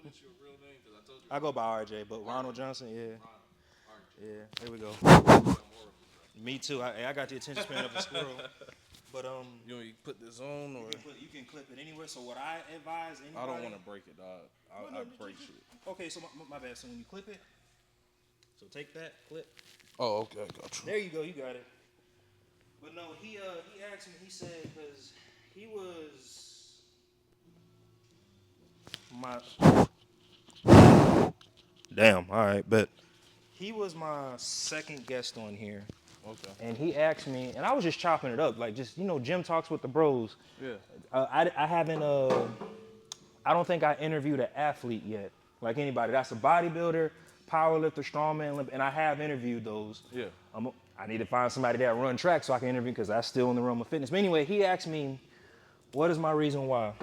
What's your real name? Because I told you I go earlier. by RJ, but Ronald Johnson, yeah, Ronald. RJ. yeah. Here we go. You think I'm horrible, bro. Me too. I got the attention span of a squirrel, but You want me to put this on or? you can clip it anywhere. So what I advise I don't anybody. want to break it, dog. Well, I no, break shit. okay. So my bad. So when you clip it, so take that clip. Oh, okay, I got you. There you go. You got it. But no, he asked me. He said because he was my damn. All right, but he was my second guest on here, Okay. and he asked me, and I was just chopping it up, like just gym talks with the bros. Yeah. I haven't. I don't think I interviewed an athlete yet, like anybody. That's a bodybuilder, powerlifter, strongman, and I have interviewed those. Yeah. I need to find somebody that run track so I can interview because that's still in the realm of fitness. But anyway, he asked me, "What is my reason why?"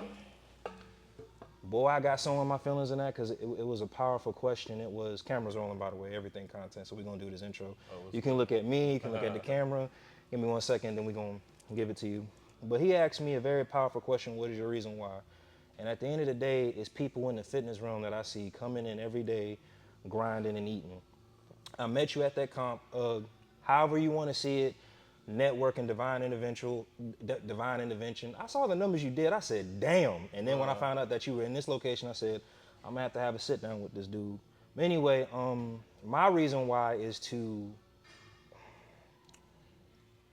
Boy, I got so in my feelings in that because it was a powerful question. It was cameras rolling, by the way, everything content. So we're gonna do this intro. You can look at me, you can look at the camera. Give me 1 second, then we're gonna give it to you. But he asked me a very powerful question: what is your reason why? And at the end of the day, it's people in the fitness realm that I see coming in every day, grinding and eating. I met you at that comp. However you want to see it, networking, divine intervention. I saw the numbers you did. I said, damn. And then when I found out that you were in this location, I said, I'm gonna have a sit down with this dude. But anyway, my reason why is to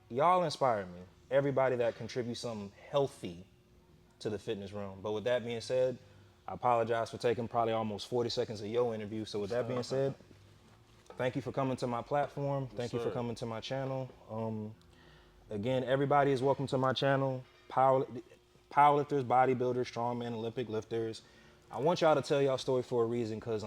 y'all inspire me. Everybody that contributes something healthy to the fitness realm. But with that being said, I apologize for taking probably almost 40 seconds of your interview. So with that being said, thank you for coming to my platform. Yes, Thank you for sir. coming to my channel. Again, everybody is welcome to my channel. Powerlifters, bodybuilders, strongmen, Olympic lifters. I want y'all to tell y'all story for a reason, cause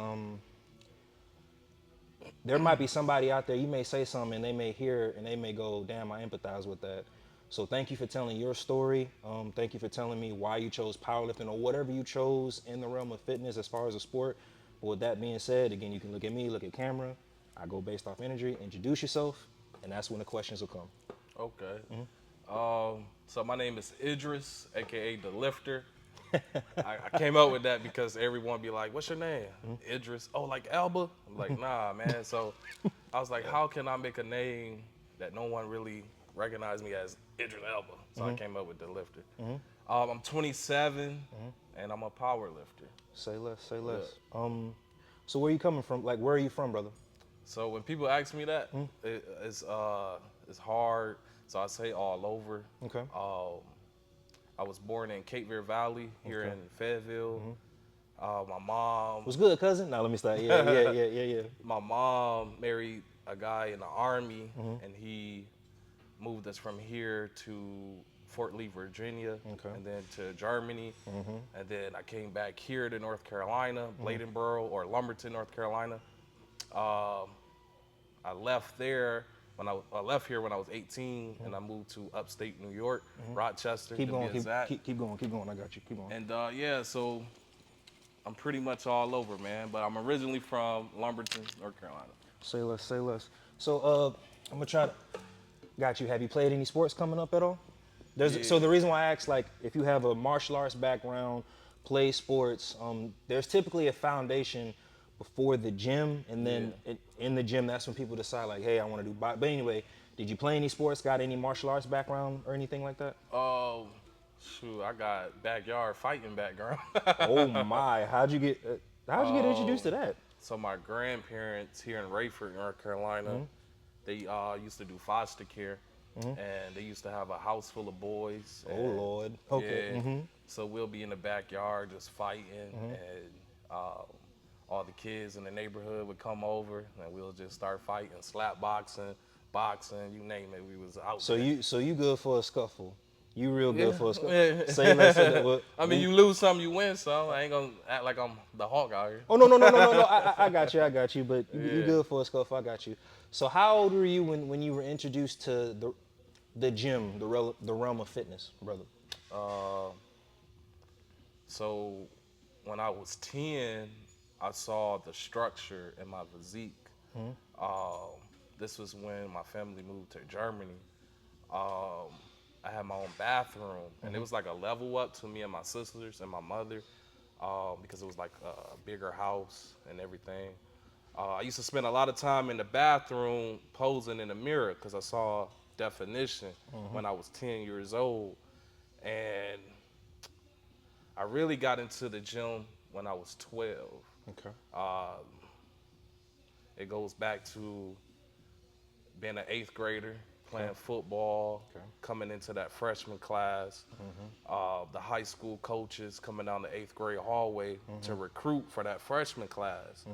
there might be somebody out there. You may say something and they may hear and they may go, "Damn, I empathize with that." So thank you for telling your story. Thank you for telling me why you chose powerlifting or whatever you chose in the realm of fitness as far as a sport. But with that being said, again, you can look at me, look at camera. I go based off energy. Introduce yourself, and that's when the questions will come. Okay. So my name is Idris, aka the Lifter. I came up with that because everyone be like, "What's your name?" Idris. Oh, like Elba? I'm like, nah, man. So I was like, how can I make a name that no one really recognize me as Idris Elba? So I came up with the Lifter. I'm 27 and I'm a power lifter. Say less, say Yeah. less. So where you coming from? Like, where are you from, brother? So when people ask me that, it's hard. So I say all over. Okay. I was born in Cape Fear Valley here Okay. in Fayetteville. My mom, What's good, cousin? Now let me start. Yeah, yeah, yeah, yeah, yeah. my mom married a guy in the army, and he moved us from here to Fort Lee, Virginia, Okay. and then to Germany, and then I came back here to North Carolina, Bladenboro or Lumberton, North Carolina. Um, I left there I left here when I was 18, and I moved to upstate New York, Rochester Keep to be going, exact. keep going, keep going. I got you. Keep going. And yeah, so I'm pretty much all over, man. But I'm originally from Lumberton, North Carolina. Say less, say less. So I'm gonna try to. Got you. Have you played any sports coming up at all? So Yeah, the reason why I asked, like, if you have a martial arts background, play sports, there's typically a foundation before the gym, and then in the gym, that's when people decide, like, hey, I want to do. But anyway, did you play any sports? Got any martial arts background or anything like that? Oh, shoot, I got backyard fighting background. Oh my! How'd you get introduced to that? So my grandparents here in Rayford, North Carolina, they used to do foster care, and they used to have a house full of boys. Oh And, Lord. Okay. yeah, so we'll be in the backyard just fighting, and all the kids in the neighborhood would come over, and we'll just start fighting, slap boxing, you name it. We was out So there. you good for a scuffle? You real good Yeah. for a scuffle? Yeah. Say less. Say that. I mean, you lose some, you win some. I ain't gonna act like I'm the Hulk out here. Oh no no no no no no! I got you. I got you. But you Yeah. good for a scuffle? I got you. So how old were you when you were introduced to the gym, the realm of fitness, brother? So when I was 10, I saw the structure in my physique. Um, this was when my family moved to Germany. I had my own bathroom, and it was like a level up to me and my sisters and my mother. because it was like a bigger house and everything. I used to spend a lot of time in the bathroom posing in the mirror because I saw definition when I was 10 years old. And I really got into the gym when I was 12. Okay. It goes back to being an eighth grader, playing football, coming into that freshman class, the high school coaches coming down the eighth grade hallway to recruit for that freshman class.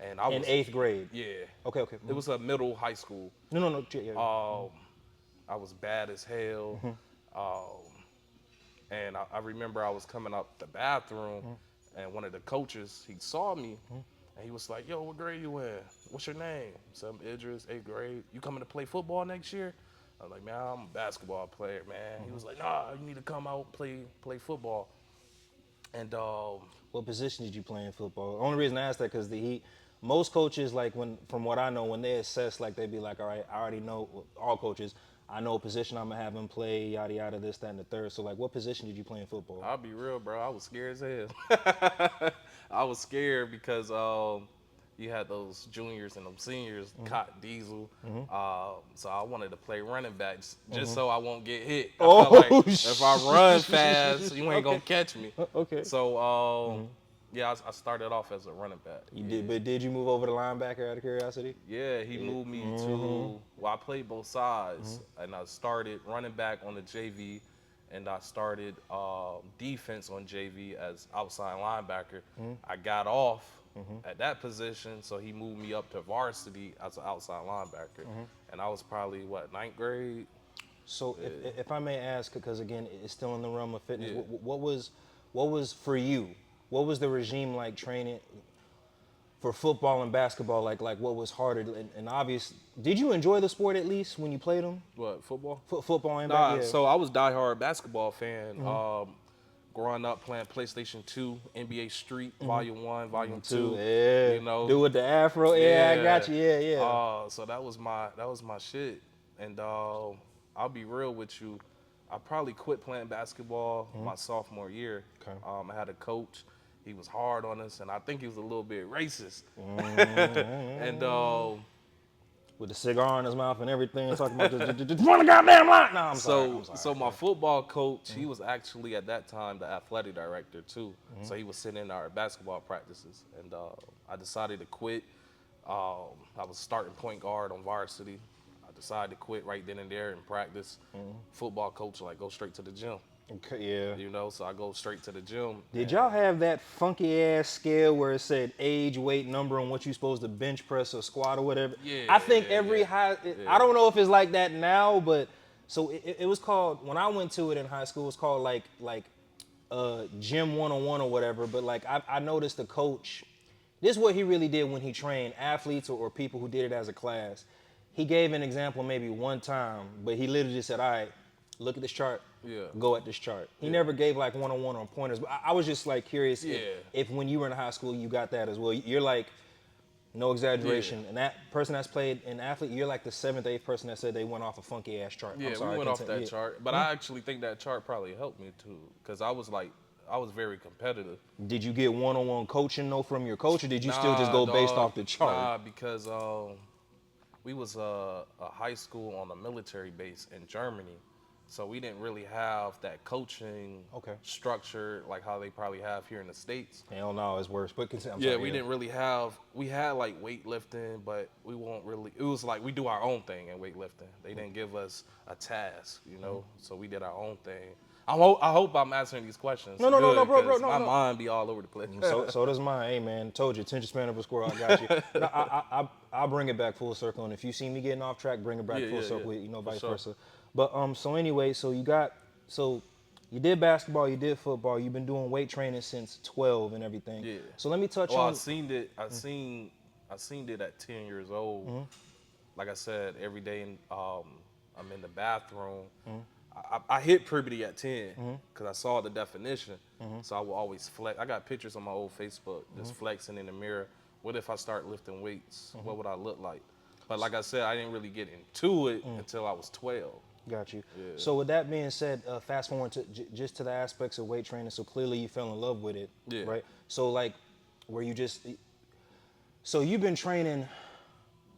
And I was In eighth grade. yeah. Okay. Okay. It was a middle high school. No. Yeah. I was bad as hell. And I remember I was coming out the bathroom, and one of the coaches, he saw me, and he was like, "Yo, what grade you in? What's your name?" So I'm Idris, 8th grade. You coming to play football next year? I was like, "Man, I'm a basketball player, man." He was like, "Nah, you need to come out play football." And What position did you play in football? The only reason I asked that because most coaches, like from what I know, when they assess, like they be like, all right, I already know, all coaches, I know a position I'm gonna have him play, yada yada, this, that, and the third. So like, what position did you play in football? I'll be real, bro. I was scared as hell. I was scared because you had those juniors and them seniors, caught diesel. So I wanted to play running backs just so I won't get hit. I felt like if I run fast, you ain't gonna catch me. Okay. So yeah, I started off as a running back. You did, but did you move over to linebacker out of curiosity? Yeah, he moved me to. Well, I played both sides, and I started running back on the JV, and I started defense on JV as outside linebacker. I got off at that position, so he moved me up to varsity as an outside linebacker, and I was probably ninth grade. So if I may ask, because again, it's still in the realm of fitness. Yeah. What was for you? What was the regime like training for football and basketball? Like what was harder? And obvious, did you enjoy the sport at least when you played them? What, football? Football and Nah, yeah. so I was diehard basketball fan. Growing up playing PlayStation 2, NBA Street, Volume 1, Volume 2. Yeah. You know. Do with the afro. Yeah, I got you. Yeah. So that was my shit. And I'll be real with you. I probably quit playing basketball my sophomore year. Okay. I had a coach. He was hard on us, and I think he was a little bit racist. And with the cigar in his mouth and everything, talking about just run the goddamn line. No, I'm sorry. So my football coach, he was actually at that time the athletic director too. So he was sitting in our basketball practices, and I decided to quit. I was starting point guard on varsity. I decided to quit right then and there in practice. Football coach like go straight to the gym. Okay, yeah. You know, so I go straight to the gym. Did y'all have that funky ass scale where it said age, weight, number, and what you supposed to bench press or squat or whatever? Yeah. I think every high. I don't know if it's like that now, but so it was called when I went to it in high school. It was called like gym 101 or whatever. But like I noticed the coach. This is what he really did when he trained athletes or people who did it as a class. He gave an example maybe one time, but he literally just said, "All right, look at this chart. Yeah. Go at this chart." He never gave like one-on-one on pointers. But I was just like curious if when you were in high school you got that as well. You're like, no exaggeration, and that person that's played an athlete, you're like the 7th, 8th person that said they went off a funky ass chart. Yeah, I'm sorry, we went off that chart, but I actually think that chart probably helped me too, because I was very competitive. Did you get one-on-one coaching though from your coach, or did you still just go based off the chart? Nah, because we was a high school on a military base in Germany. So we didn't really have that coaching structure like how they probably have here in the States. Hell no, it's worse. But we didn't really have, we had like weightlifting, but we won't really, it was like we do our own thing in weightlifting. They didn't give us a task, you know, so we did our own thing. I hope I'm answering these questions. No, bro. My mind be all over the place. So does mine. Hey, man, told you, attention span of a squirrel, I got you. No, I'll bring it back full circle, and if you see me getting off track, bring it back full circle, you know, vice versa. But so anyway, so you did basketball, you did football, you've been doing weight training since 12 and everything. Yeah. So let me touch on. I seen it at 10 years old. Like I said, every day I'm in the bathroom. I hit puberty at 10 because I saw the definition. So I will always flex. I got pictures on my old Facebook just flexing in the mirror. What if I start lifting weights? What would I look like? But like I said, I didn't really get into it until I was 12. Got you. Yeah. So with that being said, fast forward to just to the aspects of weight training. So clearly you fell in love with it, Yeah. right? So like, were you just, so you've been training,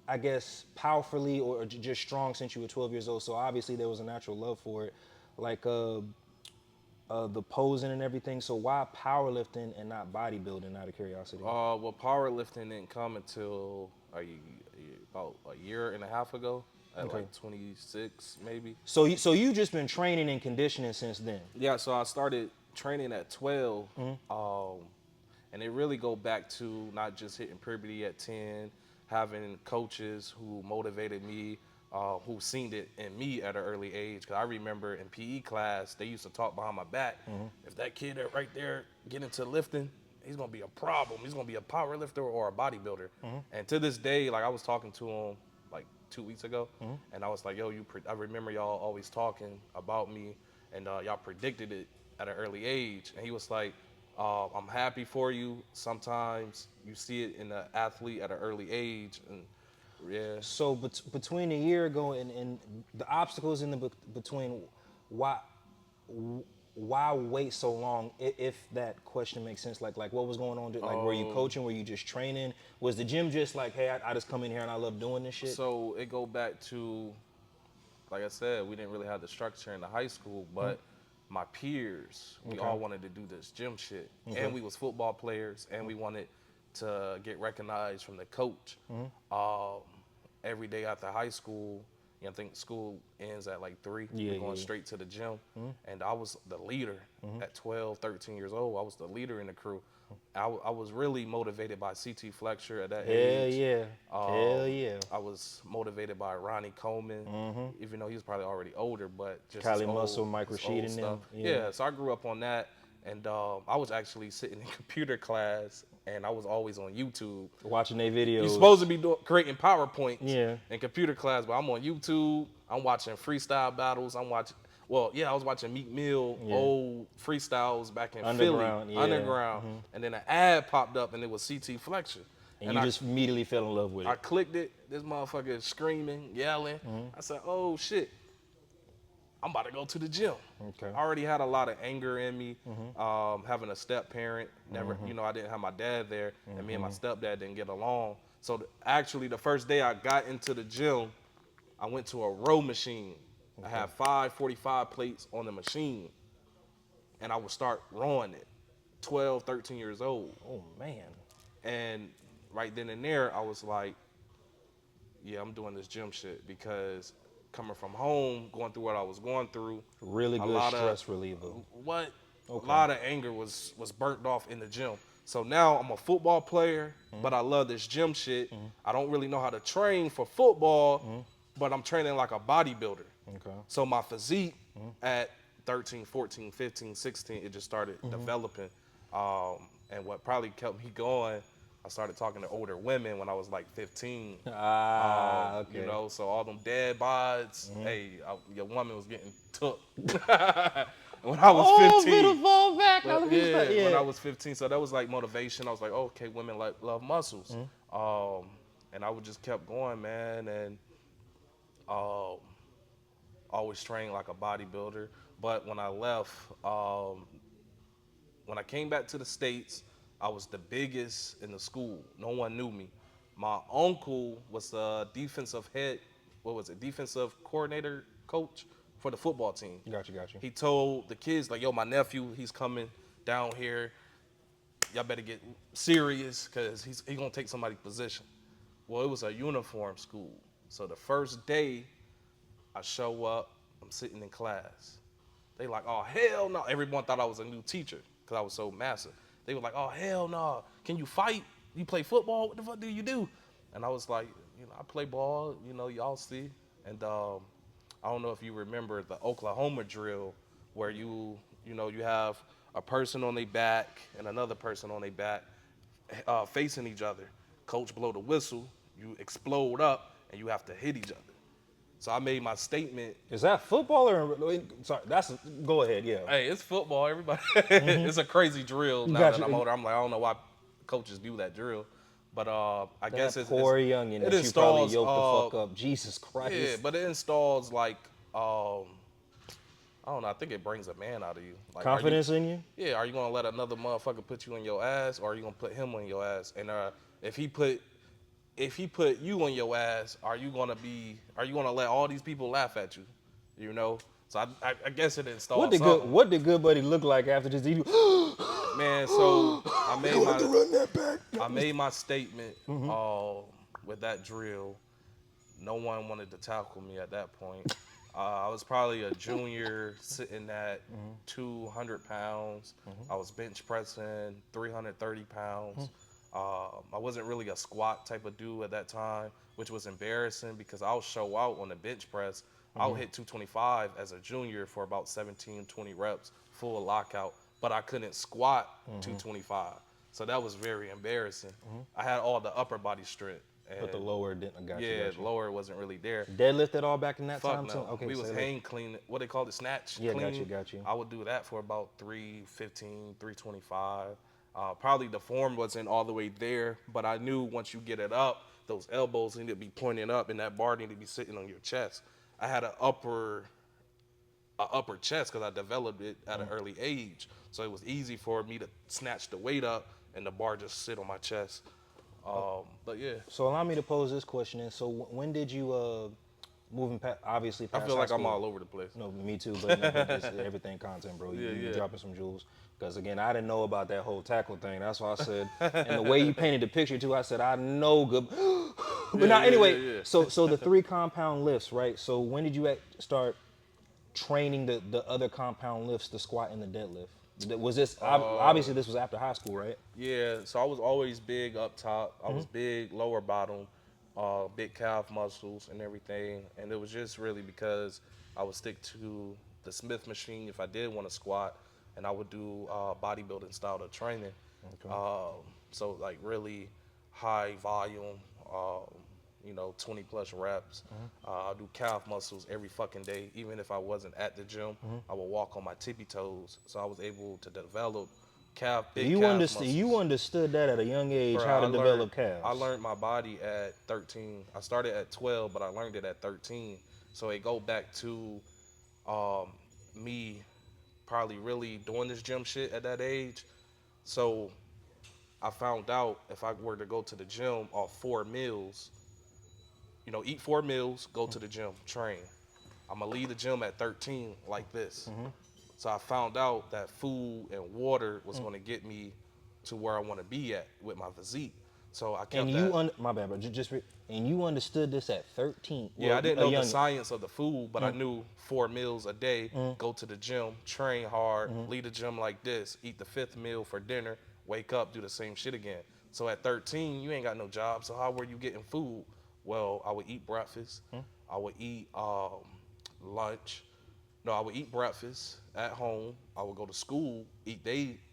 I guess, powerfully or just strong since you were 12 years old. So obviously there was a natural love for it, like the posing and everything. So why powerlifting and not bodybuilding? Out of curiosity. Well, powerlifting didn't come until about a year and a half ago, at Okay. like 26 maybe. So you just been training and conditioning since then. Yeah, so I started training at 12, Mm-hmm. and it really go back to not just hitting puberty at 10, having coaches who motivated me, who seen it in me at an early age. Cause I remember in PE class, they used to talk behind my back. Mm-hmm. If that kid right there get into lifting, he's gonna be a problem. He's gonna be a power lifter or a bodybuilder. Mm-hmm. And to this day, like I was talking to him like 2 weeks ago, and I was like, yo, I remember y'all always talking about me, and y'all predicted it at an early age. And he was like, I'm happy for you. Sometimes you see it in an athlete at an early age, and yeah. So between a year ago and the obstacles in the between, why wait so long? If that question makes sense, like what was going on? Like were you coaching? Were you just training? Was the gym just like, hey, I just come in here and I love doing this shit? So it go back to, like I said, we didn't really have the structure in the high school, but my peers, we all wanted to do this gym shit. And we was football players, and we wanted to get recognized from the coach. Every day after high school, I think school ends at like 3. Yeah, We're going yeah. straight to the gym. And I was the leader at 12, 13 years old. I was the leader in the crew. I was really motivated by CT Fletcher at that age. Hell yeah. I was motivated by Ronnie Coleman, even though he was probably already older, but just Cali his old, Muscle, Mike his Rashid old and stuff. them, Yeah. yeah. So I grew up on that, and I was actually sitting in computer class, and I was always on YouTube. Watching their videos. You're supposed to be creating PowerPoints Yeah. in computer class, but I'm on YouTube. I'm watching freestyle battles. I was watching Meek Mill, old freestyles back in Underground, Philly, yeah. Underground. And then an ad popped up, and it was CT Fletcher. And you just immediately fell in love with I it. clicked it. This motherfucker is screaming, yelling. I said, oh, shit. I'm about to go to the gym. Okay. I already had a lot of anger in me, having a step parent. Never, I didn't have my dad there, and me and my stepdad didn't get along. So actually, the first day I got into the gym, I went to a row machine. I had 5 45 plates on the machine, and I would start rowing it, 12, 13 years old. Oh man. And right then and there, I was like, yeah, I'm doing this gym shit, because coming from home, going through what I was going through, Really a good lot stress of, reliever. What? Okay. A lot of anger was burnt off in the gym. So now I'm a football player, but I love this gym shit. I don't really know how to train for football, but I'm training like a bodybuilder. Okay. So my physique at 13, 14, 15, 16, it just started developing. And what probably kept me going, I started talking to older women when I was like 15. Okay. So all them dad bods, hey, your woman was getting took. When I was 15. fall back. But yeah, when I was 15. So that was like motivation. I was like, okay, women love muscles. And I would just kept going, man, and always trained like a bodybuilder. But when I left, when I came back to the States, I was the biggest in the school. No one knew me. My uncle was a defensive coordinator coach for the football team. Got you. He told the kids, like, yo, my nephew, he's coming down here. Y'all better get serious, because he's going to take somebody's position. Well, it was a uniform school. So the first day I show up, I'm sitting in class. They like, oh, hell no. Everyone thought I was a new teacher because I was so massive. They were like, oh, hell no. Can you fight? You play football? What the fuck do you do? And I was like, I play ball, y'all see. And I don't know if you remember the Oklahoma drill, where you have a person on their back and another person on their back facing each other. Coach blow the whistle, you explode up, and you have to hit each other. So I made my statement. Is that football or sorry? Go ahead. Yeah. Hey, it's football. Everybody, it's a crazy drill. Now that I'm older, I'm like, I don't know why coaches do that drill, but I guess it's poor youngin it that you probably installs yoked the fuck up. Jesus Christ. Yeah, but it installs like Um, I don't know. I think it brings a man out of you. Like, Confidence in you? yeah, are you gonna let another motherfucker put you in your ass, or are you gonna put him on your ass? And if he put you on your ass, are you gonna let all these people laugh at you? You know. So I guess it installed something. What did Good Buddy look like after this? Man, so You have to run that back. I made my statement with that drill. No one wanted to tackle me at that point. I was probably a junior sitting at 200 pounds. I was bench pressing 330 pounds. I wasn't really a squat type of dude at that time, which was embarrassing because I'll show out on the bench press. I'll hit 225 as a junior for about 17, 20 reps, full lockout, but I couldn't squat 225. So that was very embarrassing. I had all the upper body strength. But the lower didn't. Got Yeah, you. the lower wasn't really there. Deadlift at all back in that Fuck time no. too? Okay, We was say hang clean. What they call it, snatch Yeah, clean. got you. I would do that for about 315, 325. Probably the form wasn't all the way there, but I knew once you get it up, those elbows need to be pointing up, and that bar need to be sitting on your chest. I had an upper chest because I developed it at an early age, so it was easy for me to snatch the weight up and the bar just sit on my chest. But yeah. So allow me to pose this question. And so when did you obviously I past feel high like I'm school? all over the place. No, me too. But it's everything content, bro. You Yeah. dropping some jewels. Because again, I didn't know about that whole tackle thing. That's why I said, and the way you painted the picture too, I said I know good. But now anyway, so the 3 compound lifts, right? So when did you start training the other compound lifts, the squat and the deadlift? Was this obviously this was after high school, right? Yeah, so I was always big up top. I was big lower bottom, big calf muscles and everything. And it was just really because I would stick to the Smith machine if I did want to squat, and I would do bodybuilding style of training. Okay. So like really high volume, 20 plus reps. I do calf muscles every fucking day. Even if I wasn't at the gym, I would walk on my tippy toes. So I was able to develop big calf muscles. You understood that at a young age, Bro, how to develop calves. I learned my body at 13. I started at 12, but I learned it at 13. So it go back to me probably really doing this gym shit at that age. So I found out if I were to go to the gym off 4 meals, eat 4 meals, go to the gym, train. I'm gonna leave the gym at 13 like this. So I found out that food and water was gonna get me to where I want to be at with my physique. So I kept my bad, bro. And you understood this at 13. Yeah, I didn't know the science of the food, but I knew 4 meals a day, go to the gym, train hard, leave the gym like this, eat the 5th meal for dinner, wake up, do the same shit again. So at 13, you ain't got no job, so how were you getting food? Well, I would eat breakfast. I would eat lunch. No, I would eat breakfast at home. I would go to school, eat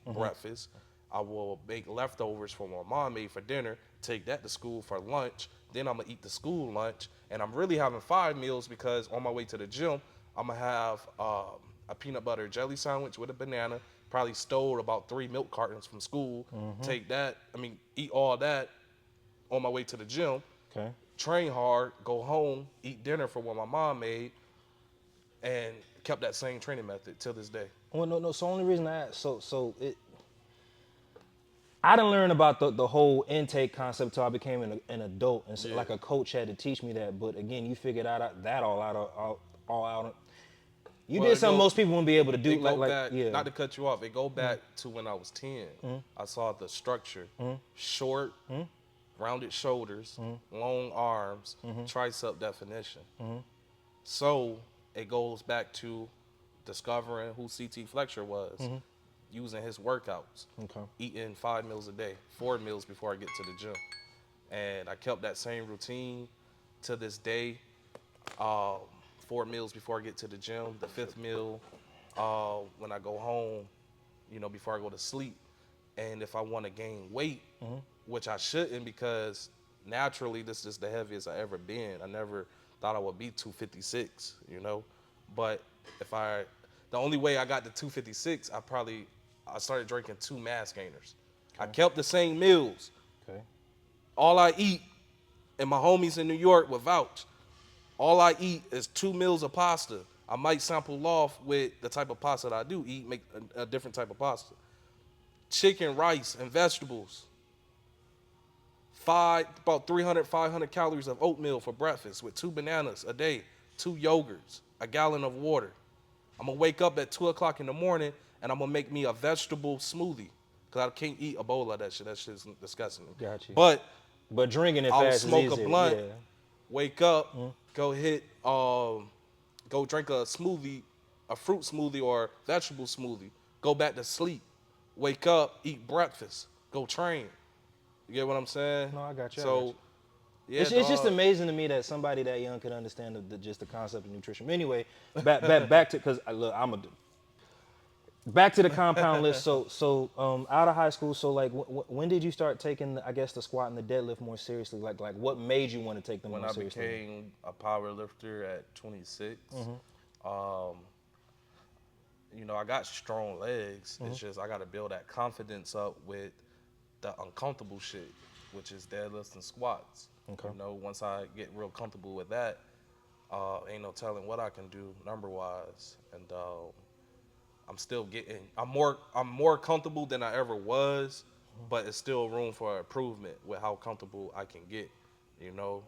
breakfast. I will make leftovers from what my mom made for dinner, take that to school for lunch. Then I'm gonna eat the school lunch. And I'm really having 5 meals because on my way to the gym, I'm gonna have a peanut butter jelly sandwich with a banana. Probably stole about 3 milk cartons from school. Eat all that on my way to the gym. Okay. Train hard, go home, eat dinner for what my mom made, and kept that same training method till this day. Well, no. So only reason I asked, I didn't learn about the whole intake concept till I became an adult, and so, like a coach had to teach me that. But again, you figured that all out. You did something most people wouldn't be able to do. Not to cut you off, it go back to when I was 10. I saw the structure: short, rounded shoulders, long arms, tricep definition. So it goes back to discovering who CT Fletcher was, using his workouts, eating 5 meals a day, 4 meals before I get to the gym. And I kept that same routine to this day. 4 meals before I get to the gym, the 5th meal when I go home, before I go to sleep. And if I want to gain weight, which I shouldn't because naturally this is the heaviest I ever been. I never thought I would be 256, But the only way I got to 256, I started drinking 2 mass gainers. Okay. I kept the same meals. Okay. All I eat, and my homies in New York would vouch. all I eat is 2 meals of pasta. I might sample off with the type of pasta that I do eat, make a different type of pasta. Chicken, rice, and vegetables. About 300, 500 calories of oatmeal for breakfast with 2 bananas a day, 2 yogurts, a gallon of water. I'm gonna wake up at 2 o'clock in the morning and I'm gonna make me a vegetable smoothie. Cause I can't eat a bowl of that shit. That shit's disgusting. Got you. But But drinking it I'll fast is smoke a easier. blunt, Yeah. wake up, go go drink a smoothie, a fruit smoothie or vegetable smoothie, go back to sleep, wake up, eat breakfast, go train. You get what I'm saying? No, I got you. So, yeah, It's just dog. amazing to me that somebody that young could understand just the concept of nutrition. But anyway, back to because look, back to the compound list. So out of high school. So like, when did you start taking, I guess, the squat and the deadlift more seriously? Like what made you want to take them When more I seriously? became a power lifter at 26, I got strong legs. It's just I got to build that confidence up with the uncomfortable shit, which is deadlifts and squats. Okay. Once I get real comfortable with that, ain't no telling what I can do number wise, and I'm more comfortable than I ever was, but it's still room for improvement with how comfortable I can get, you know.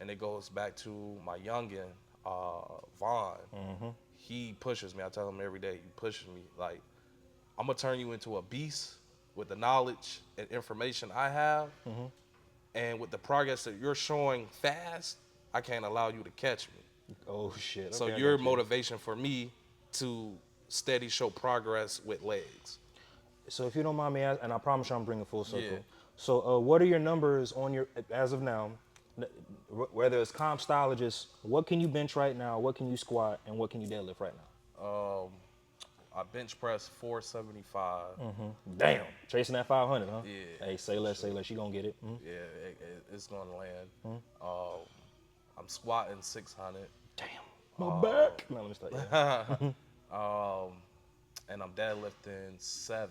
And it goes back to my youngin, Vaughn. He pushes me. I tell him every day, you pushes me. Like, I'm gonna turn you into a beast with the knowledge and information I have, and with the progress that you're showing fast, I can't allow you to catch me. Oh shit. So Okay, I you're got you. motivation for me to steady show progress with legs. So if you don't mind me asking, and I promise you I'm bringing full circle. Yeah. So what are your numbers on your, as of now, whether it's comp style or just, what can you bench right now, what can you squat, and what can you deadlift right now? I bench press 475. Damn. Chasing that 500, huh? Yeah. Hey, say less, say less. You gonna get it. Yeah, it's gonna land. I'm squatting 600. Damn. My back. No, let me start. Yeah. And I'm deadlifting 7.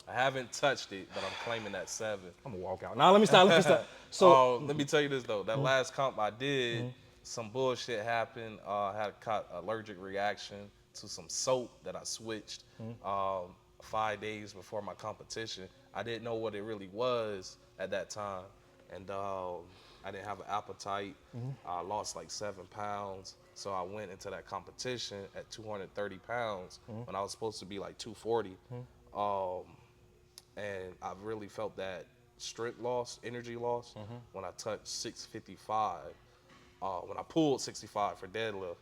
I haven't touched it, but I'm claiming that 7. I'm gonna walk out. Now let me start. So Let me tell you this though. That last comp I did, some bullshit happened. I had caught allergic reaction to some soap that I switched 5 days before my competition. I didn't know what it really was at that time, and I didn't have an appetite. I lost like 7 pounds, so I went into that competition at 230 pounds when I was supposed to be like 240. And I really felt that strength loss, energy loss, when I touched 655. When I pulled 65 for deadlift,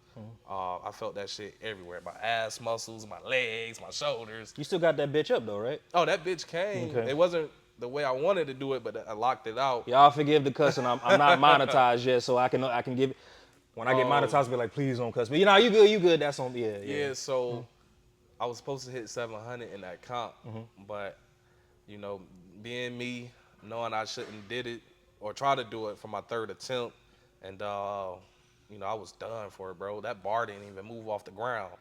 I felt that shit everywhere. My ass muscles, my legs, my shoulders. you still got that bitch up though, right? Oh, that bitch came. Okay. It wasn't the way I wanted to do it, but I locked it out. Y'all forgive the cussing. I'm not monetized yet, so I can give. When I get monetized, be like, please don't cuss. But you good. That's on. Yeah. So I was supposed to hit 700 in that comp, but being me, knowing I shouldn't did it or try to do it for my 3rd attempt, and I was done for it, bro. That bar didn't even move off the ground,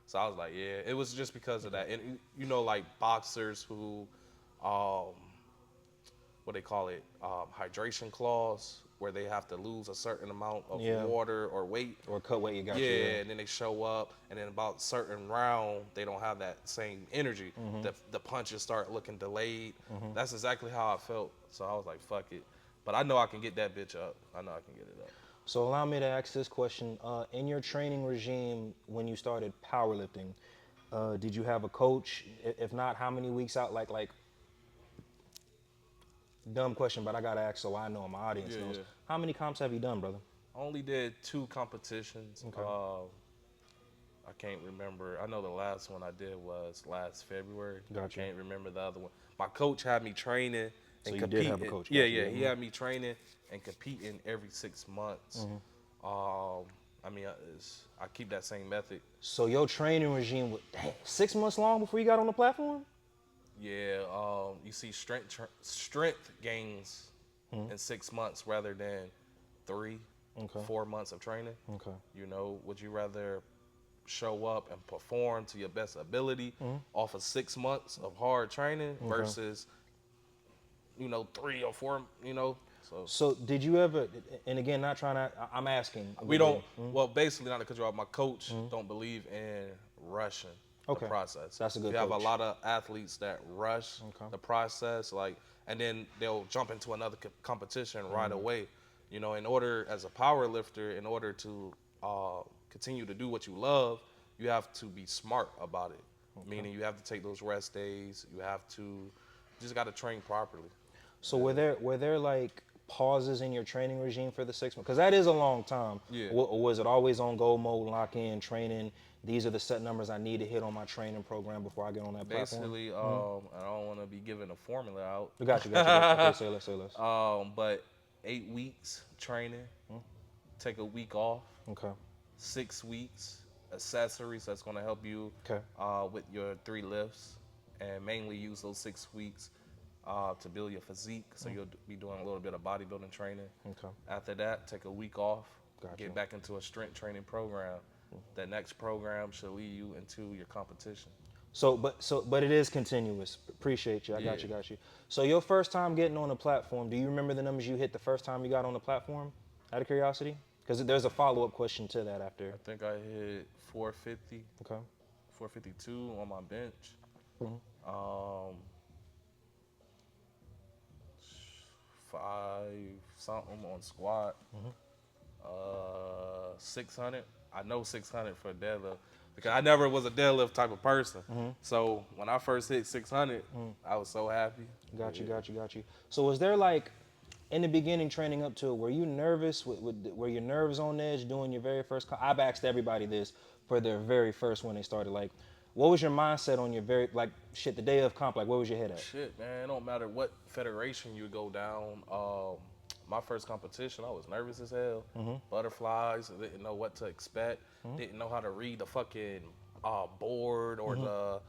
so I was like, yeah, it was just because of that. And like boxers who, what they call it, hydration clause, where they have to lose a certain amount of water or weight. Or cut weight, you got you. And then they show up, and then about a certain round, they don't have that same energy. The punches start looking delayed. That's exactly how I felt. So I was like, fuck it. But I know I can get that bitch up. I know I can get it up. So allow me to ask this question. In your training regime, when you started powerlifting, did you have a coach? If not, how many weeks out? Like, dumb question, but I gotta ask so I know and my audience knows. Yeah. How many comps have you done, brother? I only did 2 competitions. Okay. I can't remember. I know the last one I did was last February. Gotcha. I can't remember the other one. My coach had me training and you competing. did have a coach. Yeah, Gotcha. yeah. He had me training and competing every 6 months. I keep that same method. So your training regime was 6 months long before you got on the platform? Yeah, you see strength gains in 6 months rather than 3, 4 months of training. Okay. Would you rather show up and perform to your best ability off of 6 months of hard training versus 3 or 4, So So did you ever? And again, not trying to. I'm asking. we don't. Well, basically, not to cut you off. My coach don't believe in rushing Okay. the process. That's a good You have a coach. lot of athletes that rush the process, and then they'll jump into another competition right away. In order as a power lifter, in order to continue to do what you love, you have to be smart about it. Meaning, you have to take those rest days. You just got to train properly. So were there like pauses in your training regime for the 6 months? Because that is a long time. Yeah. Or was it always on go mode, lock in, training? These are the set numbers I need to hit on my training program before I get on that platform. Basically, I don't want to be giving a formula out. We got you. Okay, say less. But 8 weeks training, take a week off, Okay. 6 weeks accessories that's going to help you Okay. with your 3 lifts, and mainly use those 6 weeks to build your physique. So you'll be doing a little bit of bodybuilding training. Okay. After that, take a week off, Gotcha. get back into a strength training program. That next program should lead you into your competition. But it is continuous. Appreciate you. I got you. So your first time getting on the platform, do you remember the numbers you hit the first time you got on the platform? Out of curiosity? Because there's a follow-up question to that after. I think I hit 450, Okay. 452 on my bench. 5 something on squat. 600. I know 600 for deadlift because I never was a deadlift type of person. So when I first hit 600, I was so happy. Got you. So was there like, in the beginning training up to it, were you nervous? Were your nerves on edge doing your very first comp? I've asked everybody this for their very first when they started. Like, what was your mindset on your the day of comp? Like, where was your head at? Shit, man, it don't matter what federation you go down. My first competition, I was nervous as hell. Butterflies, I didn't know what to expect. Didn't know how to read the fucking board or the,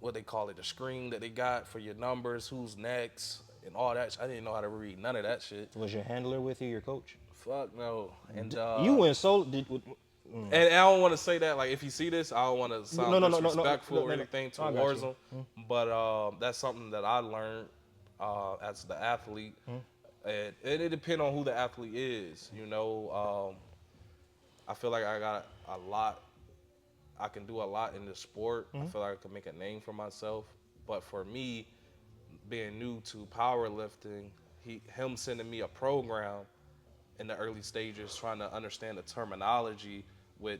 what they call it, the screen that they got for your numbers, who's next, and all that. I didn't know how to read none of that shit. Was your handler with you, your coach? Fuck no. And You went solo. and I don't want to say that, like, if you see this, I don't want to sound disrespectful or anything towards them. But that's something that I learned as the athlete. And it depends on who the athlete is, I feel like I got a lot. I can do a lot in this sport. I feel like I can make a name for myself. But for me, being new to powerlifting, him sending me a program in the early stages, trying to understand the terminology with,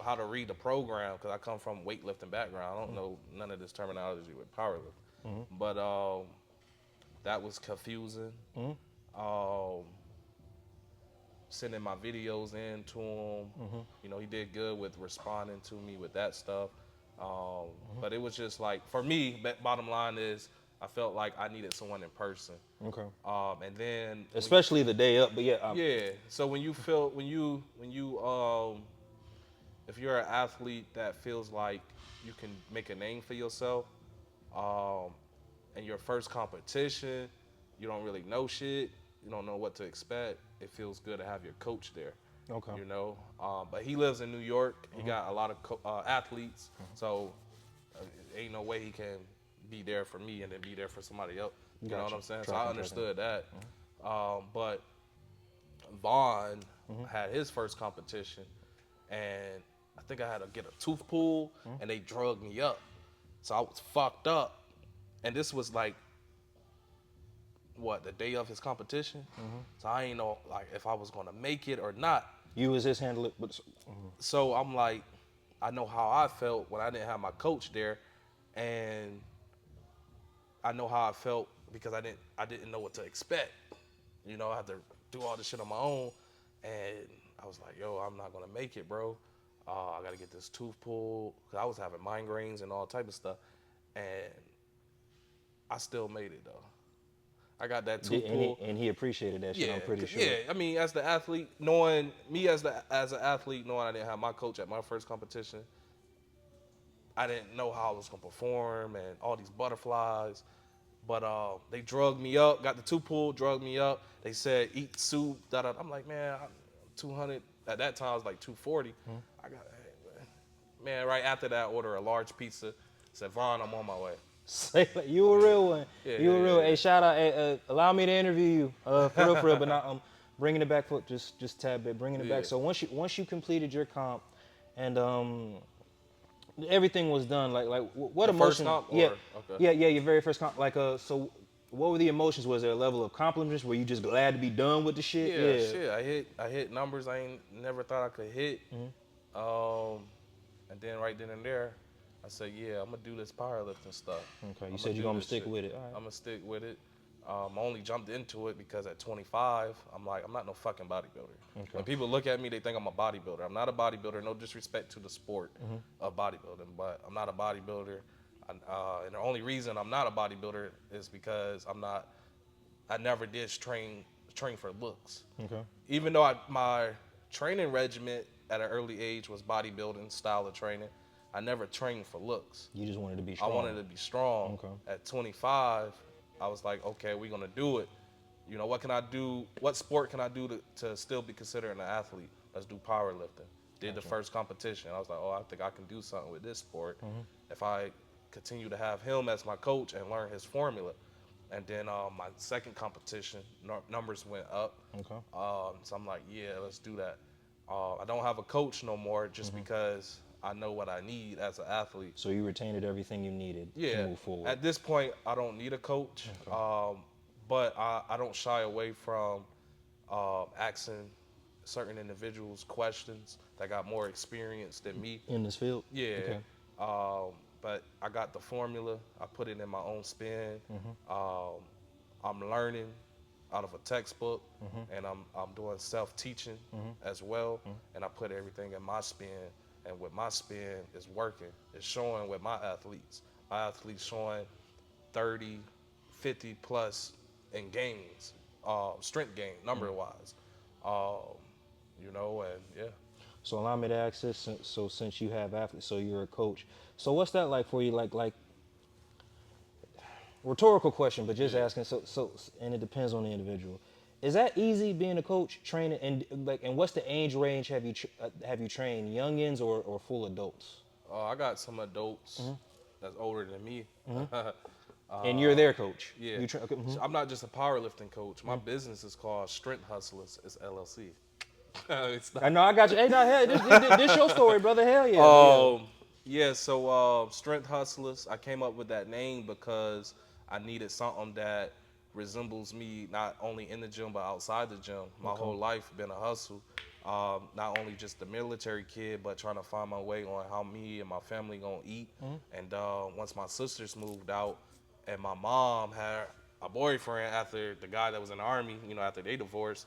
how to read the program, because I come from weightlifting background. I don't know none of this terminology with powerlifting. But that was confusing. Sending my videos in to him. He did good with responding to me with that stuff. But it was just like, for me, bottom line is, I felt like I needed someone in person. Okay. And then Especially the day up, but yeah. yeah. So when you if you're an athlete that feels like you can make a name for yourself, and your first competition, you don't really know shit, you don't know what to expect, it feels good to have your coach there. Okay. But he lives in New York. He got a lot of athletes, so ain't no way he can be there for me and then be there for somebody else. You know what I'm saying? So I understood that. But Vaughn had his first competition, and I think I had to get a tooth pulled, and they drugged me up. So I was fucked up. And this was like, the day of his competition? So I ain't know, like, if I was gonna make it or not. You was his handler, but So I'm like, I know how I felt when I didn't have my coach there, and I know how I felt because I didn't know what to expect. I had to do all this shit on my own, and I was like, yo, I'm not gonna make it, bro. I gotta get this tooth pulled, because I was having migraines and all type of stuff, and I still made it though. I got that tooth pulled. And he appreciated that shit, I'm pretty sure. Yeah, I mean, as the athlete, knowing me as an athlete, knowing I didn't have my coach at my first competition, I didn't know how I was gonna perform and all these butterflies. But they drugged me up, got the tooth pulled, drugged me up. They said, eat soup, da-da. I'm like, man, 200. At that time, it was like 240. I got, man, right after that, I ordered a large pizza. Said, Vaughn, I'm on my way. Say like, you a real one. Yeah, You a yeah, real. yeah, Hey, yeah. shout out. Hey, allow me to interview you. For real, but not bringing it back for just tad bit, bringing it back. Yeah. So once you completed your comp, and everything was done, like what The first emotion? comp Yeah, or okay. yeah, your very first comp. Like so, what were the emotions? Was there a level of accomplishments? Were you just glad to be done with the shit? Yeah, Yeah. shit. I hit numbers I ain't never thought I could hit. Um, and then right then and there, I said, yeah, I'm gonna do this powerlifting stuff. Okay. You I'm said you're do gonna this stick shit. with it. All right. I'm gonna stick with it. I only jumped into it because at 25, I'm like, I'm not no fucking bodybuilder. Okay. When people look at me, they think I'm a bodybuilder. I'm not a bodybuilder. No disrespect to the sport of bodybuilding, but I'm not a bodybuilder. And the only reason I'm not a bodybuilder is because I never did train for looks. Okay. Even though my training regimen at an early age was bodybuilding style of training, I never trained for looks. You just wanted to be I strong. wanted to be strong. Okay. At 25, I was like, okay, we're gonna do it. You know, what can I do? What sport can I do to still be considered an athlete? Let's do powerlifting. Did the first competition. I was like, oh, I think I can do something with this sport if I continue to have him as my coach and learn his formula. And then my second competition, numbers went up. Okay. So I'm like, yeah, let's do that. I don't have a coach no more just because I know what I need as an athlete. So you retained everything you needed to move forward. At this point, I don't need a coach, but I don't shy away from asking certain individuals questions that got more experience than me. In this field? Yeah. Okay. But I got the formula. I put it in my own spin. I'm learning out of a textbook, and I'm doing self-teaching as well. And I put everything in my spin, and with my spin, it's working. It's showing with my athletes. My athletes showing 30, 50 plus in gains, strength gain, number-wise. You know, and yeah. So allow me to ask this. So since you have athletes, so you're a coach. So what's that like for you? Like rhetorical question, but just asking. So and it depends on the individual. Is that easy being a coach, training, and what's the age range have you trained youngins or full adults? I got some adults that's older than me. And you're their coach. Yeah. You okay, So I'm not just a powerlifting coach. My business is called Strength Hustlers. It's LLC. It's not. I know I got you. Hey, no, hell, this your story, brother. Hell yeah. Yeah, so Strength Hustlers, I came up with that name because I needed something that resembles me not only in the gym but outside the gym. My whole life been a hustle. Not only just the military kid, but trying to find my way on how me and my family gonna eat. And once my sisters moved out and my mom had a boyfriend after the guy that was in the army, you know, after they divorced,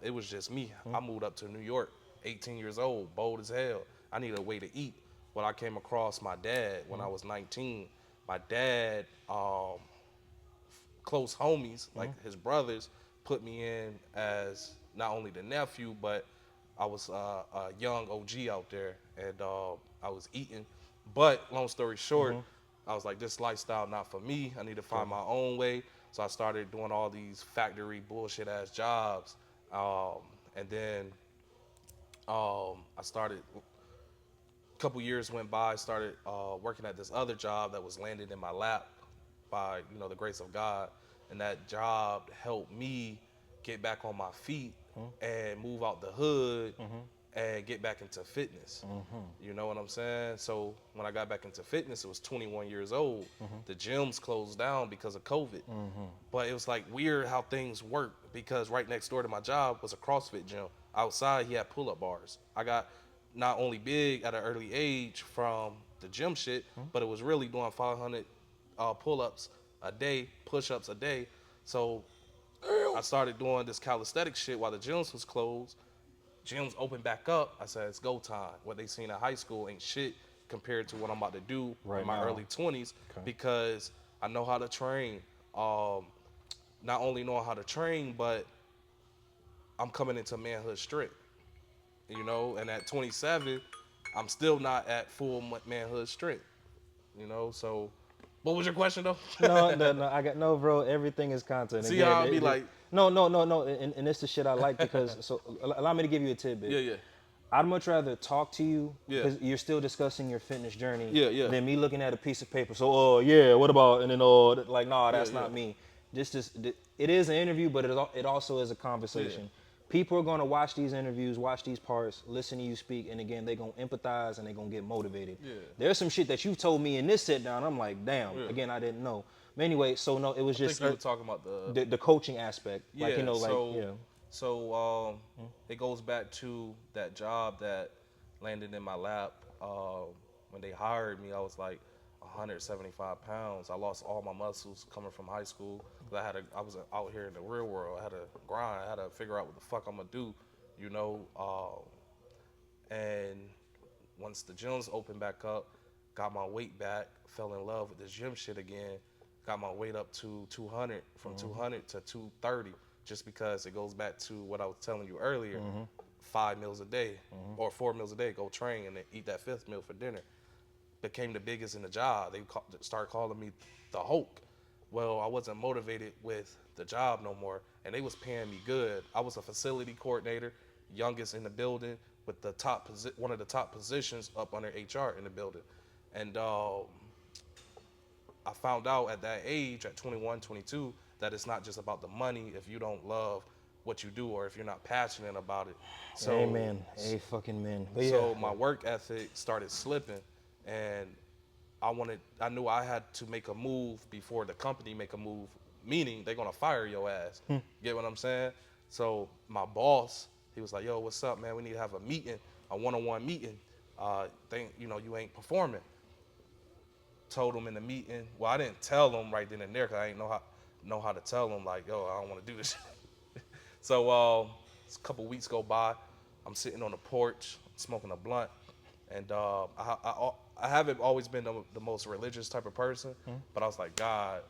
it was just me. I moved up to New York, 18 years old, bold as hell. I needed a way to eat. Well, I came across my dad when I was 19. My dad, close homies, like his brothers, put me in as not only the nephew, but I was a young OG out there, and I was eating. But long story short, I was like, this lifestyle not for me. I need to find my own way. So I started doing all these factory bullshit ass jobs, and then I started. A couple years went by, started working at this other job that was landed in my lap by, you know, the grace of God. And that job helped me get back on my feet and move out the hood and get back into fitness. You know what I'm saying? So when I got back into fitness, it was 21 years old. The gyms closed down because of COVID. But it was like weird how things work because right next door to my job was a CrossFit gym. Outside, he had pull-up bars. I got not only big at an early age from the gym shit, but it was really doing 500 pull-ups a day, push-ups a day. So I started doing this calisthenics shit while the gyms was closed. Gyms opened back up. I said, it's go time. What they seen in high school ain't shit compared to what I'm about to do in my early 20s because I know how to train. Not only know how to train, but I'm coming into manhood strength. You know, and at 27, I'm still not at full manhood strength. You know, so what was your question though? No, I got no, bro. Everything is content. See how I be like, no, and it's the shit I like because. So allow me to give you a tidbit. yeah. I'd much rather talk to you Yeah. because you're still discussing your fitness journey Yeah. than me looking at a piece of paper. So, yeah, what about, and then, like, nah, that's Yeah. not me. It is an interview, but it also is a conversation. People are going to watch these interviews, watch these parts, listen to you speak, and again, they're going to empathize and they're going to get motivated. Yeah. There's some shit that you told me in this sit down. I'm like, damn. Yeah. Again, I didn't know. But anyway, so no, it was I just think you were talking about the coaching aspect. yeah. Like, you know, like, yeah. So it goes back to that job that landed in my lap. When they hired me, I was like 175 pounds. I lost all my muscles coming from high school. I was out here in the real world. I had to grind. I had to figure out what the fuck I'm gonna do, you know. And once the gyms opened back up, got my weight back, fell in love with this gym shit again. Got my weight up to 200, from 200 to 230, just because it goes back to what I was telling you earlier. 5 meals a day or 4 meals a day, go train and then eat that 5th meal for dinner. Became the biggest in the job. They started calling me the Hulk. Well, I wasn't motivated with the job no more, and they was paying me good. I was a facility coordinator, youngest in the building, with the one of the top positions up under HR in the building. And I found out at that age, at 21, 22, that it's not just about the money if you don't love what you do or if you're not passionate about it. So, Amen. Fucking man. But so yeah. my work ethic started slipping, and I knew I had to make a move before the company make a move, meaning they're gonna fire your ass. Get what I'm saying? So my boss, he was like, yo, what's up, man? We need to have a meeting, a one-on-one meeting. You ain't performing. Told him in the meeting. Well, I didn't tell him right then and there because I didn't know how to tell him, like, yo, I don't want to do this. So a couple weeks go by. I'm sitting on the porch smoking a blunt, and I haven't always been the most religious type of person, but I was like, God,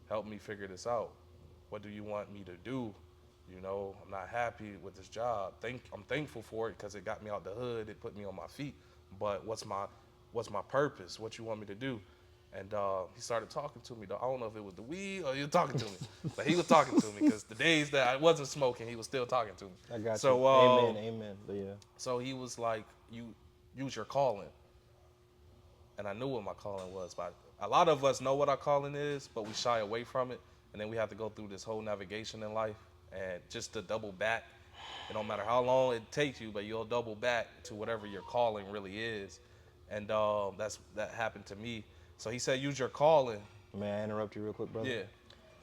help me figure this out. What do you want me to do? You know, I'm not happy with this job. I'm thankful for it because it got me out the hood. It put me on my feet. But what's my purpose? What you want me to do? And he started talking to me, though. I don't know if it was the weed or he was talking to me. But he was talking to me because the days that I wasn't smoking, he was still talking to me. I got so, you. Amen. But yeah. So he was like, you use your calling. And I knew what my calling was. But a lot of us know what our calling is, but we shy away from it. And then we have to go through this whole navigation in life. And just to double back, it don't matter how long it takes you, but you'll double back to whatever your calling really is. And that happened to me. So he said, use your calling. May I interrupt you real quick, brother? Yeah.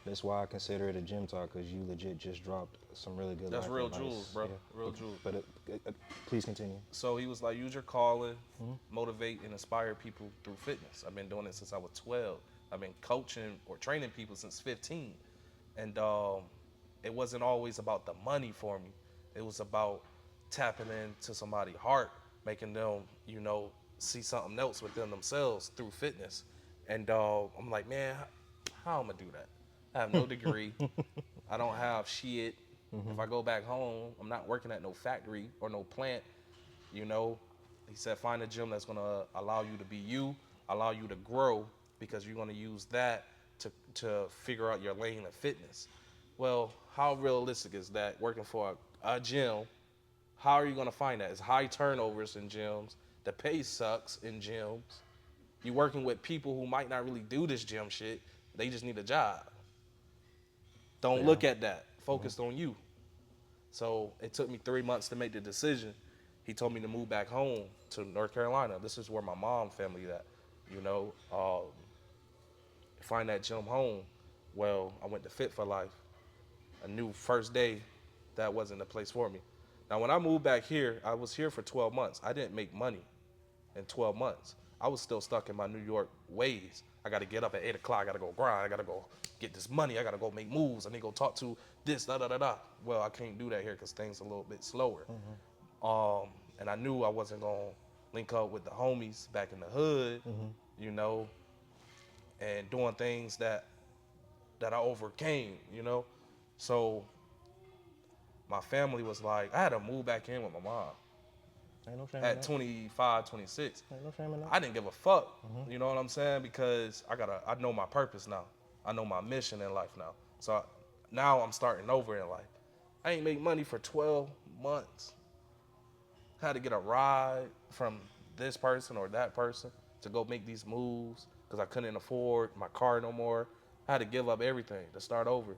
That's why I consider it a gym talk, because you legit just dropped some really good That's life real advice. jewels, bro. Yeah. Real jewels. But please continue. So he was like, use your calling, motivate and inspire people through fitness. I've been doing it since I was 12. I've been coaching or training people since 15. And it wasn't always about the money for me. It was about tapping into somebody's heart, making them, see something else within themselves through fitness. And I'm like, man, how am I gonna do that? I have no degree. I don't have shit. If I go back home, I'm not working at no factory or no plant. He said, find a gym that's gonna allow you to be you, allow you to grow, because you're gonna use that to figure out your lane of fitness. Well, how realistic is that working for a gym? How are you gonna find that? It's high turnovers in gyms. The pay sucks in gyms. You're working with people who might not really do this gym shit. They just need a job. Don't look at that. Focus on you. So it took me 3 months to make the decision. He told me to move back home to North Carolina. This is where my mom family at, find that gym home. Well, I went to Fit for Life. I knew first day that wasn't the place for me. Now, when I moved back here, I was here for 12 months. I didn't make money in 12 months. I was still stuck in my New York ways. I got to get up at 8 o'clock. I got to go grind. I got to go get this money. I got to go make moves. I need to go talk to this, da-da-da-da. Well, I can't do that here because things are a little bit slower. And I knew I wasn't going to link up with the homies back in the hood, and doing things that I overcame, So my family was like, I had to move back in with my mom. Ain't no shame At 25, 26. Ain't no shame in that. I didn't give a fuck. You know what I'm saying? Because I know my purpose now. I know my mission in life now. So now I'm starting over in life. I ain't make money for 12 months. Had to get a ride from this person or that person to go make these moves because I couldn't afford my car no more. I had to give up everything to start over.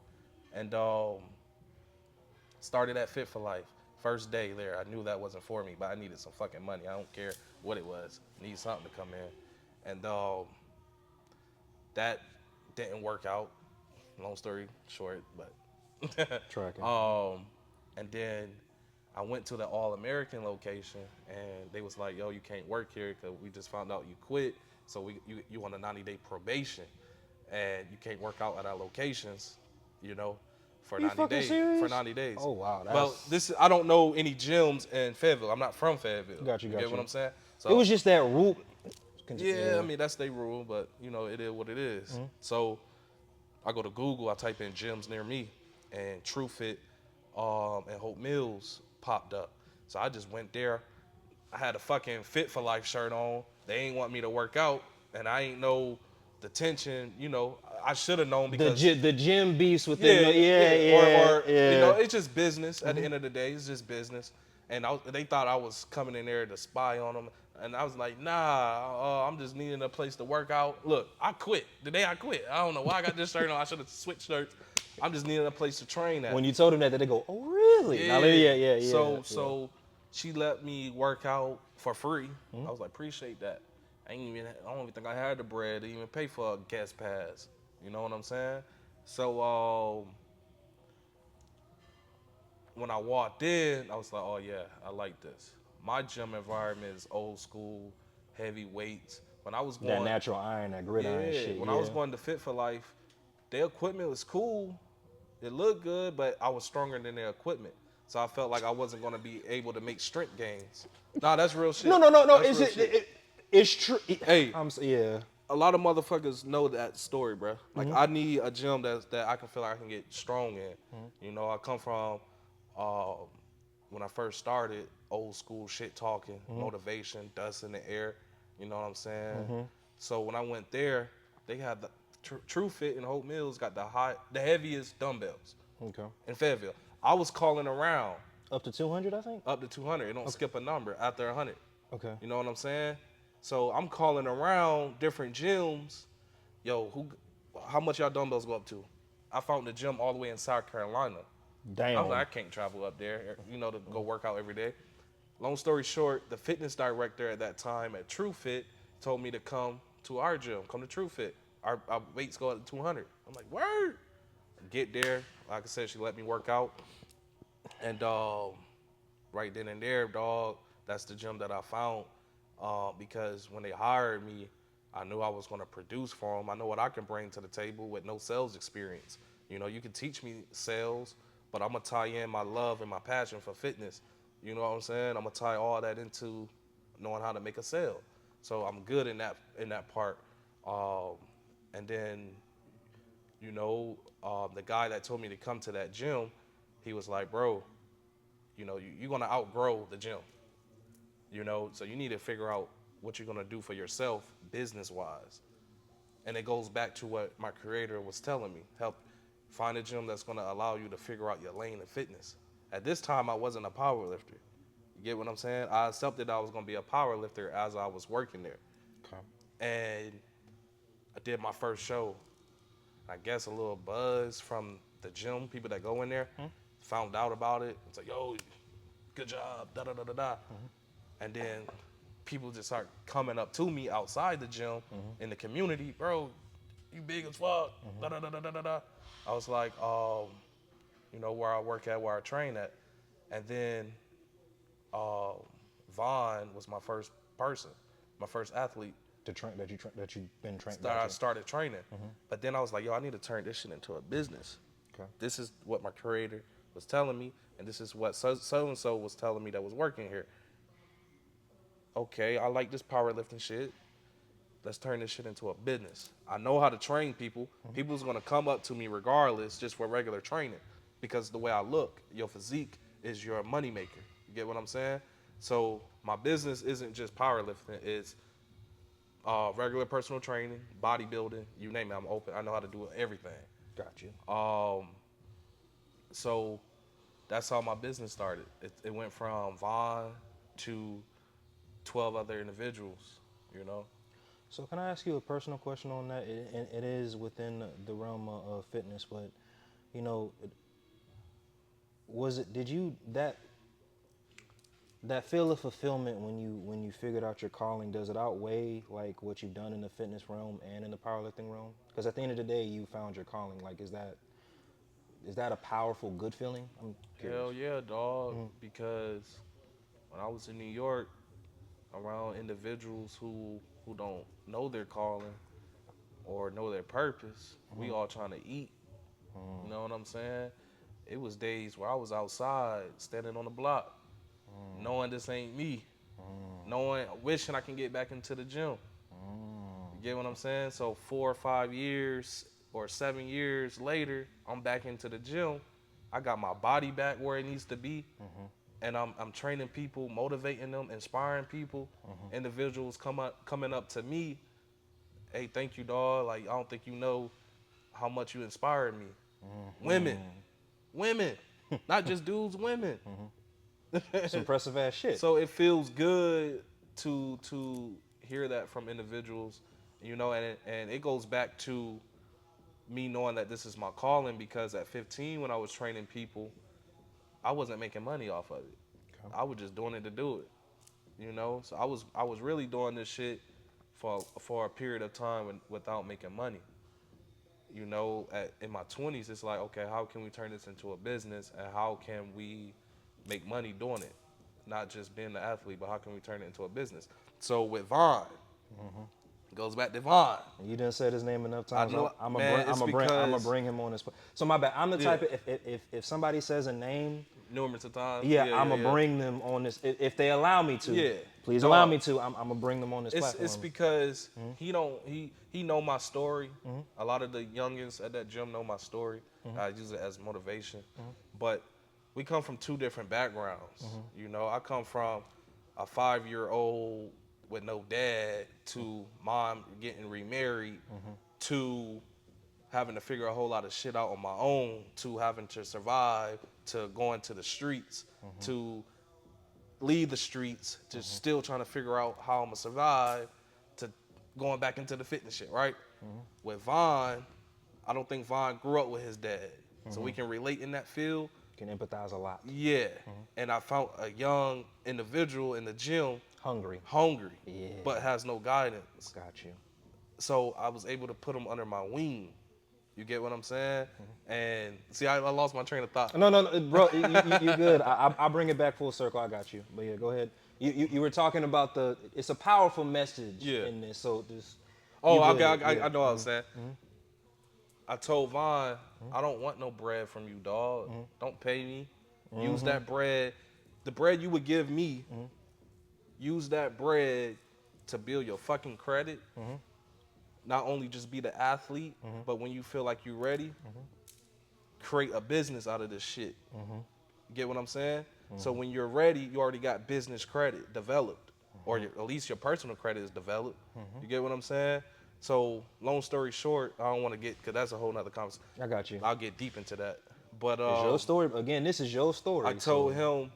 And started at Fit for Life. First day there, I knew that wasn't for me, but I needed some fucking money. I don't care what it was. Need something to come in. And that didn't work out. Long story short, but Tracking. and then I went to the All American location, and they was like, "Yo, you can't work here because we just found out you quit. So you on a 90-day probation, and you can't work out at our locations, you know, for You 90 fucking days. serious? For 90 days. Oh, wow, Well, I don't know any gyms in Fayetteville. I'm not from Fayettille. Got you. Get what I'm saying? So It was just that rule. yeah, I mean that's their rule, but you know it is what it is. Mm-hmm. So I go to Google, I type in gyms near me, and TrueFit and Hope Mills popped up. So I just went there. I had a fucking Fit for Life shirt on. They ain't want me to work out, and I ain't know the tension. You know, I should have known because The gym beefs within. Or you know, it's just business. At the end of the day, it's just business. And they thought I was coming in there to spy on them. And I was like, nah, I'm just needing a place to work out. Look, I quit. The day I quit. I don't know why I got this shirt on. I should have switched shirts. I'm just needing a place to train at. When you told them that, they go, "Oh, really?" Yeah. Yeah. So she let me work out for free. I was like, appreciate that. I don't even think I had the bread to even pay for a guest pass. You know what I'm saying? So when I walked in, I was like, oh yeah, I like this. My gym environment is old school, heavy weights. When I was going That natural iron, that gridiron shit. when I was going to Fit for Life, their equipment was cool. It looked good, but I was stronger than their equipment. So I felt like I wasn't going to be able to make strength gains. Nah, that's real shit. No. That's real shit. It's true. Hey, Yeah. a lot of motherfuckers know that story, bro. Like I need a gym that I can feel like I can get strong in. You know, I come from when I first started, old school shit talking, motivation, dust in the air. You know what I'm saying? So when I went there, they had the True Fit and Hope Mills got the heaviest dumbbells Okay. in Fayetteville. I was calling around Up to 200, I think. up to 200. It don't skip a number after 100. Okay. You know what I'm saying? So I'm calling around different gyms. Yo, how much y'all dumbbells go up to? I found the gym all the way in South Carolina. Damn. I was like, I can't travel up there, you know, to go work out every day. Long story short, the fitness director at that time at TrueFit told me to come to our gym, come to TrueFit. Our weights go up to 200. I'm like, word. Get there. Like I said, she let me work out. And right then and there, dog, that's the gym that I found. Because when they hired me, I knew I was going to produce for them. I know what I can bring to the table with no sales experience. You know, you can teach me sales, but I'm going to tie in my love and my passion for fitness. You know what I'm saying? I'm going to tie all that into knowing how to make a sale. So I'm good in that part. And then, you know, the guy that told me to come to that gym, he was like, bro, you know, you're going to outgrow the gym. You know, so you need to figure out what you're going to do for yourself business-wise. And it goes back to what my creator was telling me. Help find a gym that's going to allow you to figure out your lane of fitness. At this time, I wasn't a power lifter. You get what I'm saying? I accepted I was going to be a power lifter as I was working there. Okay. And I did my first show. I guess a little buzz from the gym, people that go in there, found out about it. It's like, yo, good job, da-da-da-da-da. And then people just start coming up to me outside the gym in the community, bro, you big as fuck, da-da-da-da-da-da. I was like, you know, where I work at, where I train at. And then Vaughn was my first person, my first athlete. That you've been trained. I started training. But then I was like, yo, I need to turn this shit into a business. Okay. This is what my creator was telling me, and this is what so-and-so was telling me that was working here. Okay, I like this powerlifting shit. Let's turn this shit into a business. I know how to train people. People's gonna come up to me regardless, just for regular training, because the way I look, your physique is your moneymaker. You get what I'm saying? So my business isn't just powerlifting. It's regular personal training, bodybuilding, you name it. I'm open. I know how to do everything. Got you. So that's how my business started. It went from Vaughn to 12 other individuals, you know. So can I ask you a personal question on that? It is within the realm of fitness, but you know, did you that feel of fulfillment when you figured out your calling, does it outweigh like what you've done in the fitness realm and in the powerlifting realm? Because at the end of the day, you found your calling. Like, is that a powerful, good feeling? I'm curious. Hell yeah, dog. Because when I was in New York, around individuals who don't know their calling or know their purpose, we all trying to eat. You know what I'm saying? It was days where I was outside, standing on the block, knowing this ain't me, knowing, wishing I can get back into the gym. You get what I'm saying? So 4 or 5 years or 7 years later, I'm back into the gym. I got my body back where it needs to be, and I'm training people, motivating them, inspiring people. Individuals coming up to me, hey, thank you, dog. Like, I don't think you know how much you inspired me. Women, not just dudes, women. It's impressive ass shit. So it feels good to hear that from individuals, you know, and it goes back to me knowing that this is my calling, because at 15 when I was training people, I wasn't making money off of it. Okay. I was just doing it to do it, you know. So I was really doing this shit for a period of time without making money. You know, in my 20s, it's like, okay, how can we turn this into a business, and how can we make money doing it? Not just being an athlete, but how can we turn it into a business? So with Vaughn, it goes back to Vaughn. You didn't say his name enough times. I'm Man, it's gonna because bring him on this. So my bad. I'm the type Yeah. of if somebody says a name, numerous of times. yeah, I'm gonna bring them on this if they allow me to. Yeah. Please Dog. allow me to. I'm gonna bring them on this platform. It's because he know my story. A lot of the youngins at that gym know my story. I use it as motivation. But we come from two different backgrounds. You know, I come from a 5-year-old with no dad to mom getting remarried to having to figure a whole lot of shit out on my own, to having to survive, to going to the streets, to leave the streets, to still trying to figure out how I'm gonna survive, to going back into the fitness shit, right? With Vaughn, I don't think Vaughn grew up with his dad. So we can relate in that field. Can empathize a lot. Yeah. And I found a young individual in the gym Hungry. Yeah. but has no guidance. Got you. So I was able to put him under my wing. You get what I'm saying? And see, I lost my train of thought. No, bro, you good. I'll bring it back full circle. I got you. But yeah, go ahead. You were talking about it's a powerful message in this. So just. Oh, you I good. know what I was saying. I told Vaughn, I don't want no bread from you, dog. Don't pay me. Use that bread. The bread you would give me, use that bread to build your fucking credit. Not only just be the athlete, but when you feel like you're ready, create a business out of this shit. You get what I'm saying? So when you're ready, you already got business credit developed, or at least your personal credit is developed. You get what I'm saying? So long story short, I don't want to get, because that's a whole nother conversation. I got you. I'll get deep into that. But It's your story. Again, this is your story. I told him,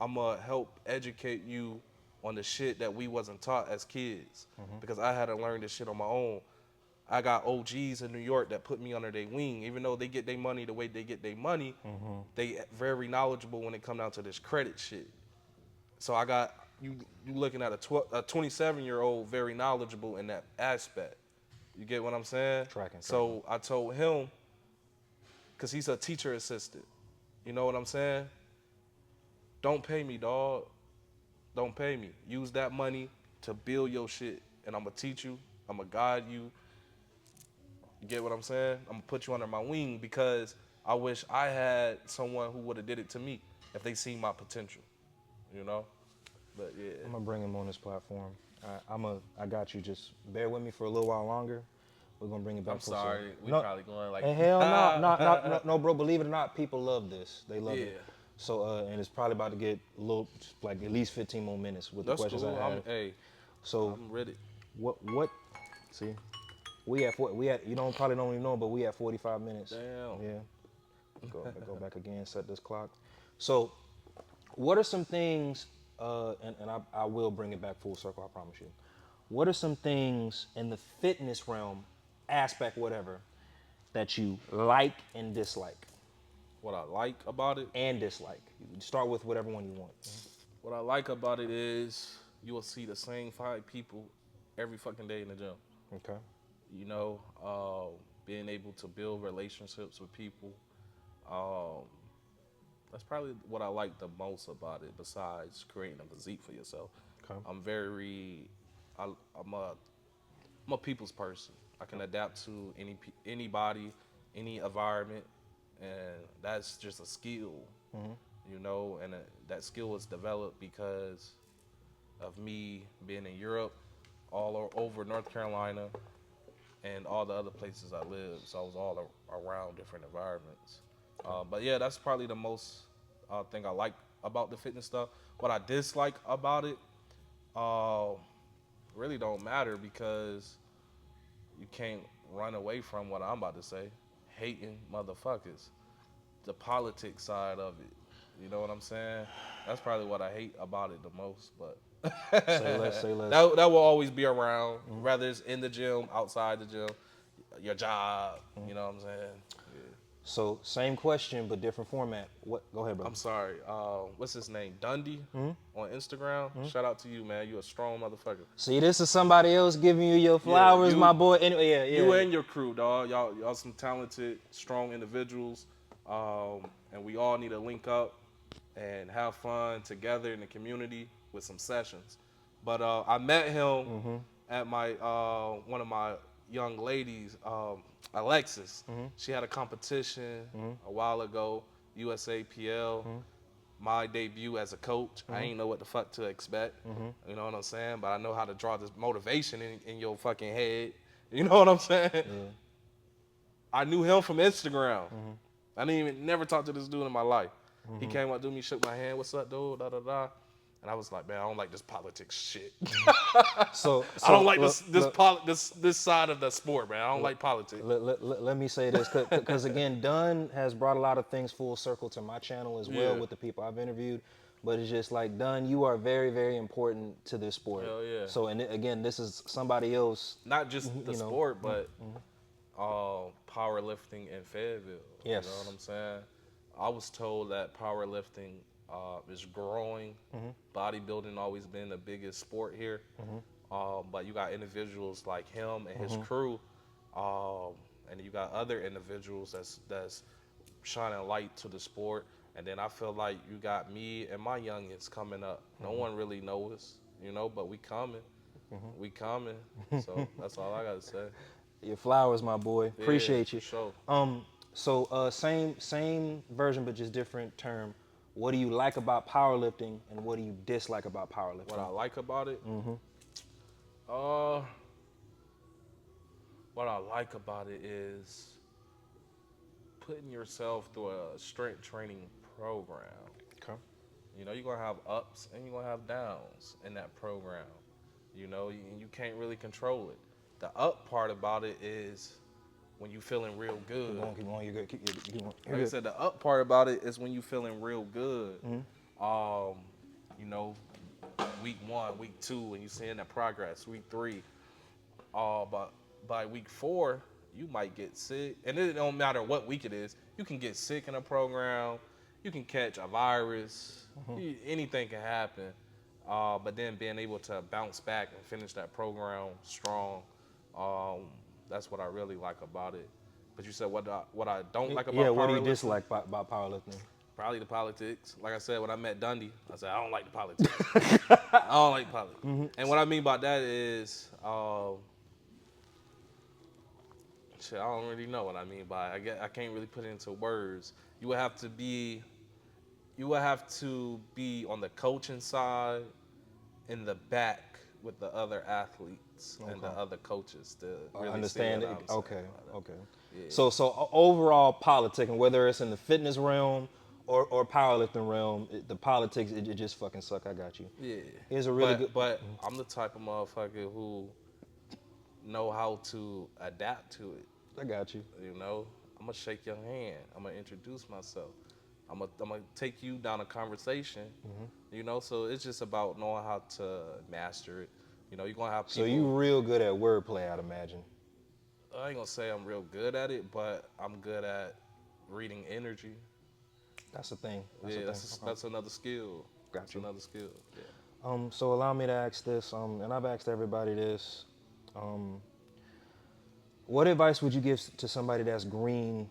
I'm going to help educate you on the shit that we wasn't taught as kids, because I had to learn this shit on my own. I got OGs in New York that put me under their wing. Even though they get their money the way they get their money, they very knowledgeable when it come down to this credit shit. So I got, you looking at a 27-year-old very knowledgeable in that aspect. You get what I'm saying? Tracking. So I told him, because he's a teacher assistant. You know what I'm saying? Don't pay me, dog. Don't pay me. Use that money to build your shit. And I'm going to teach you. I'm going to guide you. You get what I'm saying? I'm going to put you under my wing, because I wish I had someone who would have did it to me if they seen my potential. You know? But yeah. I'm going to bring him on this platform. I got you. Just bear with me for a little while longer. We're going to bring it back. I'm sorry. We probably going like... Hell no, bro. Believe it or not, people love this. They love it. So, and it's probably about to get a little, like at least 15 more minutes with the questions cool. I have. Hey, so I'm ready. What, see? You don't probably don't even know, but we at 45 minutes. Damn. Yeah. Go back again, set this clock. So, what are some things, and I will bring it back full circle, I promise you. What are some things in the fitness realm, aspect, whatever, that you like and dislike? What I like about it, And dislike. You start with whatever one you want. what I like about it is you will see the same 5 people every fucking day in the gym. Okay. You know, being able to build relationships with people. Um, that's probably what I like the most about it. Besides creating a physique for yourself, Okay. I'm very, I'm a people's person. I can adapt to anybody, any environment, and that's just a skill, you know. And that skill was developed because of me being in Europe, over North Carolina, and all the other places I lived. So I was all around different environments. But yeah, that's probably the most thing I like about the fitness stuff. What I dislike about it uh, really don't matter because you can't run away from what I'm about to say. Hating motherfuckers. The politics side of it. You know what I'm saying? That's probably what I hate about it the most. But Say less, say less. that will always be around, whether it's in the gym, outside the gym, your job. You know what I'm saying? Yeah. So same question but different format. What? Go ahead, bro. I'm sorry. What's his name? Dundee on Instagram. Shout out to you, man. You a strong motherfucker. See, this is somebody else giving you your flowers, you- my boy. Anyway, yeah. You and your crew, dog. Y'all some talented, strong individuals. And we all need to link up and have fun together in the community with some sessions. But I met him at my one of my young ladies, Alexis. She had a competition a while ago, USAPL. My debut as a coach. I ain't know what the fuck to expect. You know what I'm saying? But I know how to draw this motivation in your fucking head. You know what I'm saying? Yeah. I knew him from Instagram. I didn't even never talk to this dude in my life. He came up to me, shook my hand. What's up, dude? Da da da. And I was like, man, I don't like this politics shit. So I don't like look, this side of the sport, man. I don't like politics. Let me say this, because again, Dunn has brought a lot of things full circle to my channel as well Yeah. with the people I've interviewed. But it's just like, Dunn, you are very, very important to this sport. Hell yeah. So, and again, this is somebody else. Not just the you know, sport, but powerlifting in Fayetteville. Yes. You know what I'm saying? I was told that powerlifting is growing. Bodybuilding always been the biggest sport here. But you got individuals like him and his crew, and you got other individuals that's shining light to the sport. And then I feel like you got me and my youngins coming up. No one really knows, you know, but we coming. We coming. So that's all I gotta say. Your flowers, my boy. Appreciate Yeah, you. for sure. So same version, but just different term. What do you like about powerlifting, and what do you dislike about powerlifting? What I like about it? What I like about it is putting yourself through a strength training program. Okay. You know, you're going to have ups and you're going to have downs in that program. You know, you can't really control it. The up part about it is when you're feeling real good. Keep going. You're good. Keep going. You're Like I good. said, the up part about it is when you're feeling real good. You know, week 1, week 2, and you're seeing the progress. Week 3, but by week 4, you might get sick, and it don't matter what week it is. You can get sick in a program. You can catch a virus. Anything can happen. But then being able to bounce back and finish that program strong, that's what I really like about it. But you said what I don't like about Yeah, what do you powerlifting? dislike about powerlifting? Probably the politics. Like I said, when I met Dundee, I said, I don't like the politics. I don't like politics. And what I mean by that is, shit, I don't really know what I mean by it. I can't really put it into words. You would have to be on the coaching side in the back with the other athletes and the other coaches to really Understand see it. what I'm saying Okay. about it. Okay. Yeah. So overall politicking, whether it's in the fitness realm or powerlifting realm, the politics it just fucking suck. I got you. Yeah. Here's a really But I'm the type of motherfucker who know how to adapt to it. I got you. You know, I'm gonna shake your hand. I'm gonna introduce myself. I'm gonna take you down a conversation. You know, so it's just about knowing how to master it. You know, you're gonna have So people. you real good at wordplay, I'd imagine. I ain't gonna say I'm real good at it, but I'm good at reading energy. That's the thing. That's Yeah, the thing. Okay. that's another skill. Got That's you. another skill. Yeah. So allow me to ask this, and I've asked everybody this. What advice would you give to somebody that's green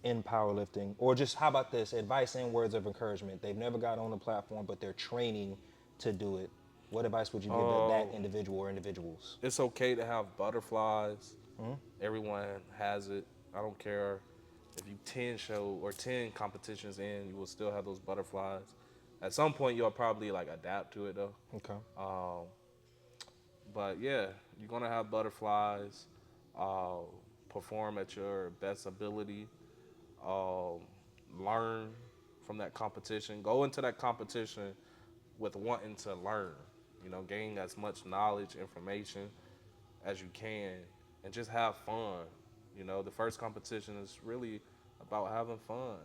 in powerlifting? Or just how about this, advice and words of encouragement? They've never got on the platform, but they're training to do it. What advice would you give that individual or individuals? It's okay to have butterflies. Everyone has it. I don't care if you 10 show or 10 competitions in, you will still have those butterflies. At some point, you'll probably like adapt to it though. Okay. But yeah, you're gonna have butterflies. Uh, Perform at your best ability. Um, Learn from that competition. Go into that competition with wanting to learn. You know, gain as much knowledge, information as you can, and just have fun. You know, the first competition is really about having fun.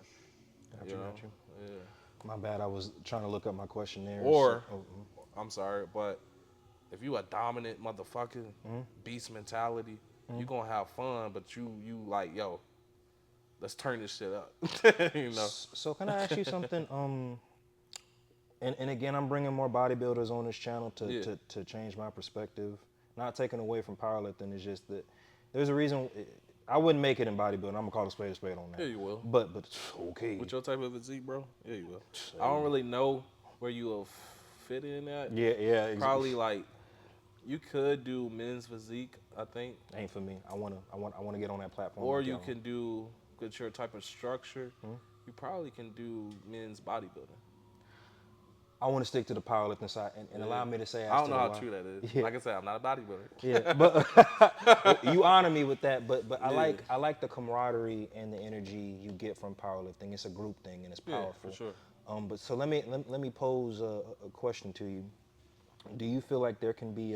Got You you, know, got you. yeah. My bad, I was trying to look up my questionnaire. Or, I'm sorry, but if you a dominant motherfucker, beast mentality, you gonna have fun, but you like, yo, let's turn this shit up. You know. So can I ask you something? And again, I'm bringing more bodybuilders on this channel to change my perspective. Not taking away from powerlifting, it's just that there's a reason I wouldn't make it in bodybuilding. I'm gonna call a spade on that. Yeah, you will. But okay. With your type of physique, bro, yeah, you will. I don't really know where you will fit in at. Yeah. Probably like you could do men's physique, I think, Ain't for me. I wanna get on that platform. or like you y'all. can do with your type of structure. You probably can do men's bodybuilding. I want to stick to the powerlifting side and allow me to say. I don't know how true that is. Yeah. Like I said, I'm not a bodybuilder. Yeah, but you honor me with that. But I Yeah. I like the camaraderie and the energy you get from powerlifting. It's a group thing and it's powerful. Yeah, for sure. But so let me pose a question to you. Do you feel like there can be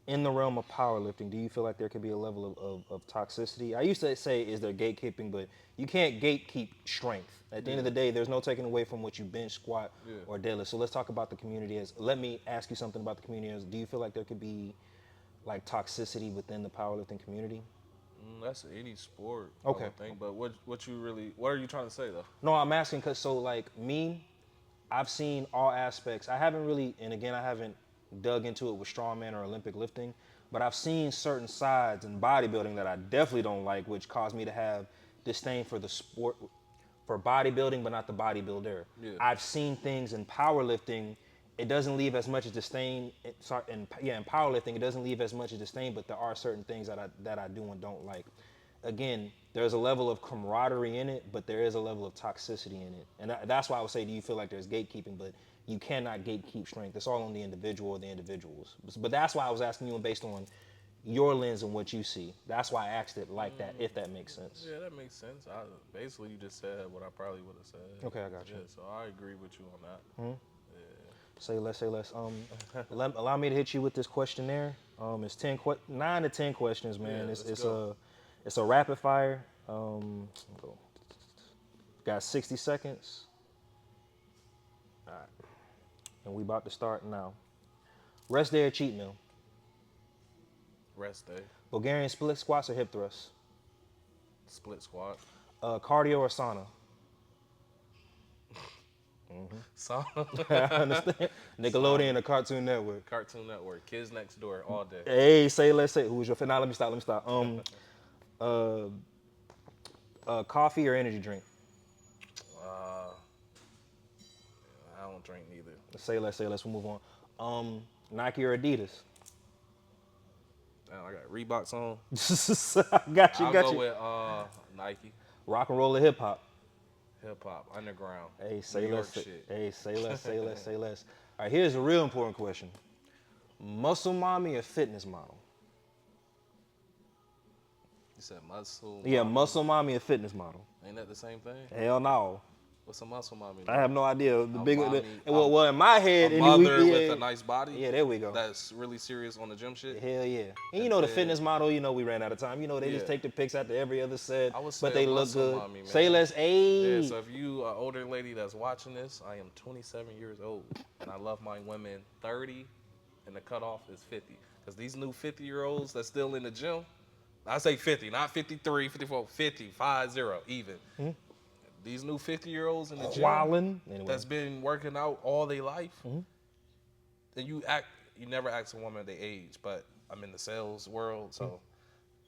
in the realm of powerlifting, do you feel like there could be a level of toxicity? I used to say, is there gatekeeping, but you can't gatekeep strength. At the end of the day, there's no taking away from what you bench, squat, or deadlift. So let's talk about the community. Let me ask you something about the community. Do you feel like there could be like toxicity within the powerlifting community? That's any sport. Okay. I would think. But what are you trying to say though? No, I'm asking because so like me, I've seen all aspects. I haven't really, and again, I haven't dug into it with strongman or Olympic lifting, but I've seen certain sides in bodybuilding that I definitely don't like, which caused me to have disdain for the sport, for bodybuilding, but not the bodybuilder. Yeah. I've seen things in powerlifting, it doesn't leave as much as disdain. In powerlifting, it doesn't leave as much as disdain, but there are certain things that I do and don't like. Again, there's a level of camaraderie in it, but there is a level of toxicity in it. And that's why I would say, do you feel like there's gatekeeping? But you cannot gatekeep strength. It's all on the individual or the individuals. But that's why I was asking you based on your lens and what you see. That's why I asked it like that, if that makes sense. Yeah, that makes sense. Basically, you just said what I probably would have said. Okay, I got you. Yeah, so I agree with you on that. Say less. Allow me to hit you with this questionnaire. It's 9 to 10 questions, man. Yeah, let's go. It's a rapid fire. Got 60 seconds. All right. And we about to start now. Rest day or cheat meal? Rest day, Bulgarian split squats or hip thrusts? split squat. Cardio or sauna? So I understand. Nickelodeon or Cartoon Network? Cartoon Network, Kids Next Door, all day. Hey, let's say. Who's your favorite? Now let me stop. Coffee or energy drink? I don't drink neither. Say less. We'll move on. Nike or Adidas? Damn, I got Reeboks on. got I'll go you. with Nike. Rock and roll or hip hop? Hip hop, underground. Hey, New York shit. Hey, say less. All right, here's a real important question. Muscle mommy or fitness model? You said muscle. Yeah, mommy. muscle mommy or fitness model? Ain't that the same thing? Hell no. What's a muscle mommy? I have no idea. The big, mommy, well, in my head, a mother with a nice body. Yeah, there we go. That's really serious on the gym shit. Hell yeah. And you know the fitness model, you know we ran out of time. You know they just take the pics after every other set, I would say but they a look muscle good. mommy, man. Say less, Yeah, so if you an older lady that's watching this, I am 27 years old, and I love my women 30, and the cutoff is 50. Because these new 50-year-olds that's still in the gym, I say 50, not 53, 54, 50, 50, even. These new 50-year-olds in the gym that's been working out all their life, and you never ask a woman their age, but I'm in the sales world, so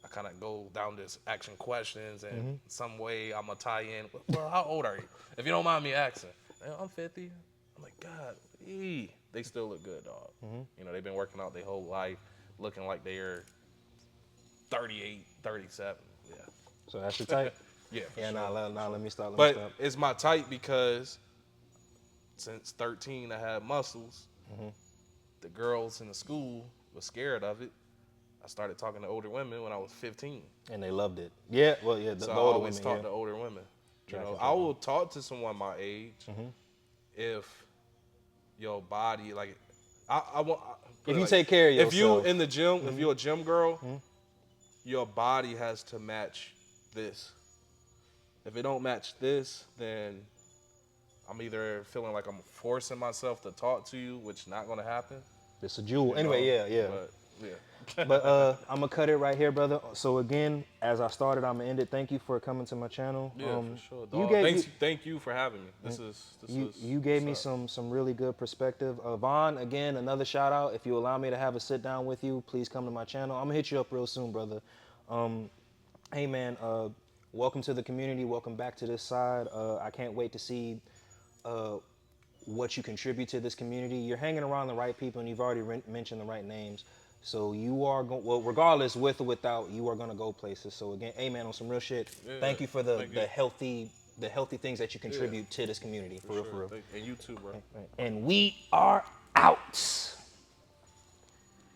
I kind of go down this action questions, and some way I'm gonna tie in. Well, how old are you? If you don't mind me asking, I'm 50. I'm like, God, they still look good, dog. You know, they've been working out their whole life, looking like they're 38, 37. Yeah. So that's your type? Yeah. Yeah, sure. nah, let me stop. But it's my type because since 13 I had muscles. The girls in the school were scared of it. I started talking to older women when I was 15. And they loved it. Yeah, well, yeah, the So I older always women. talk to older women. You know, I will talk to someone my age if your body, like, I want. If you take care of yourself. If you in the gym, if you're a gym girl, your body has to match this. If it don't match this, then I'm either feeling like I'm forcing myself to talk to you, which is not gonna happen. It's a jewel. Anyway, yeah. But, But I'm gonna cut it right here, brother. So again, as I started, I'm gonna end it. Thank you for coming to my channel. Yeah, for sure, dog. Thank you for having me. You gave me some really good perspective. Vaughn, again, another shout out. If you allow me to have a sit down with you, please come to my channel. I'm gonna hit you up real soon, brother. Hey man, welcome to the community. Welcome back to this side. I can't wait to see what you contribute to this community. You're hanging around the right people, and you've already mentioned the right names. So you are going, well, regardless, with or without, you are going to go places. So again, hey man, on some real shit, thank you for the healthy things that you contribute to this community. For real. And you too, bro. And we are out.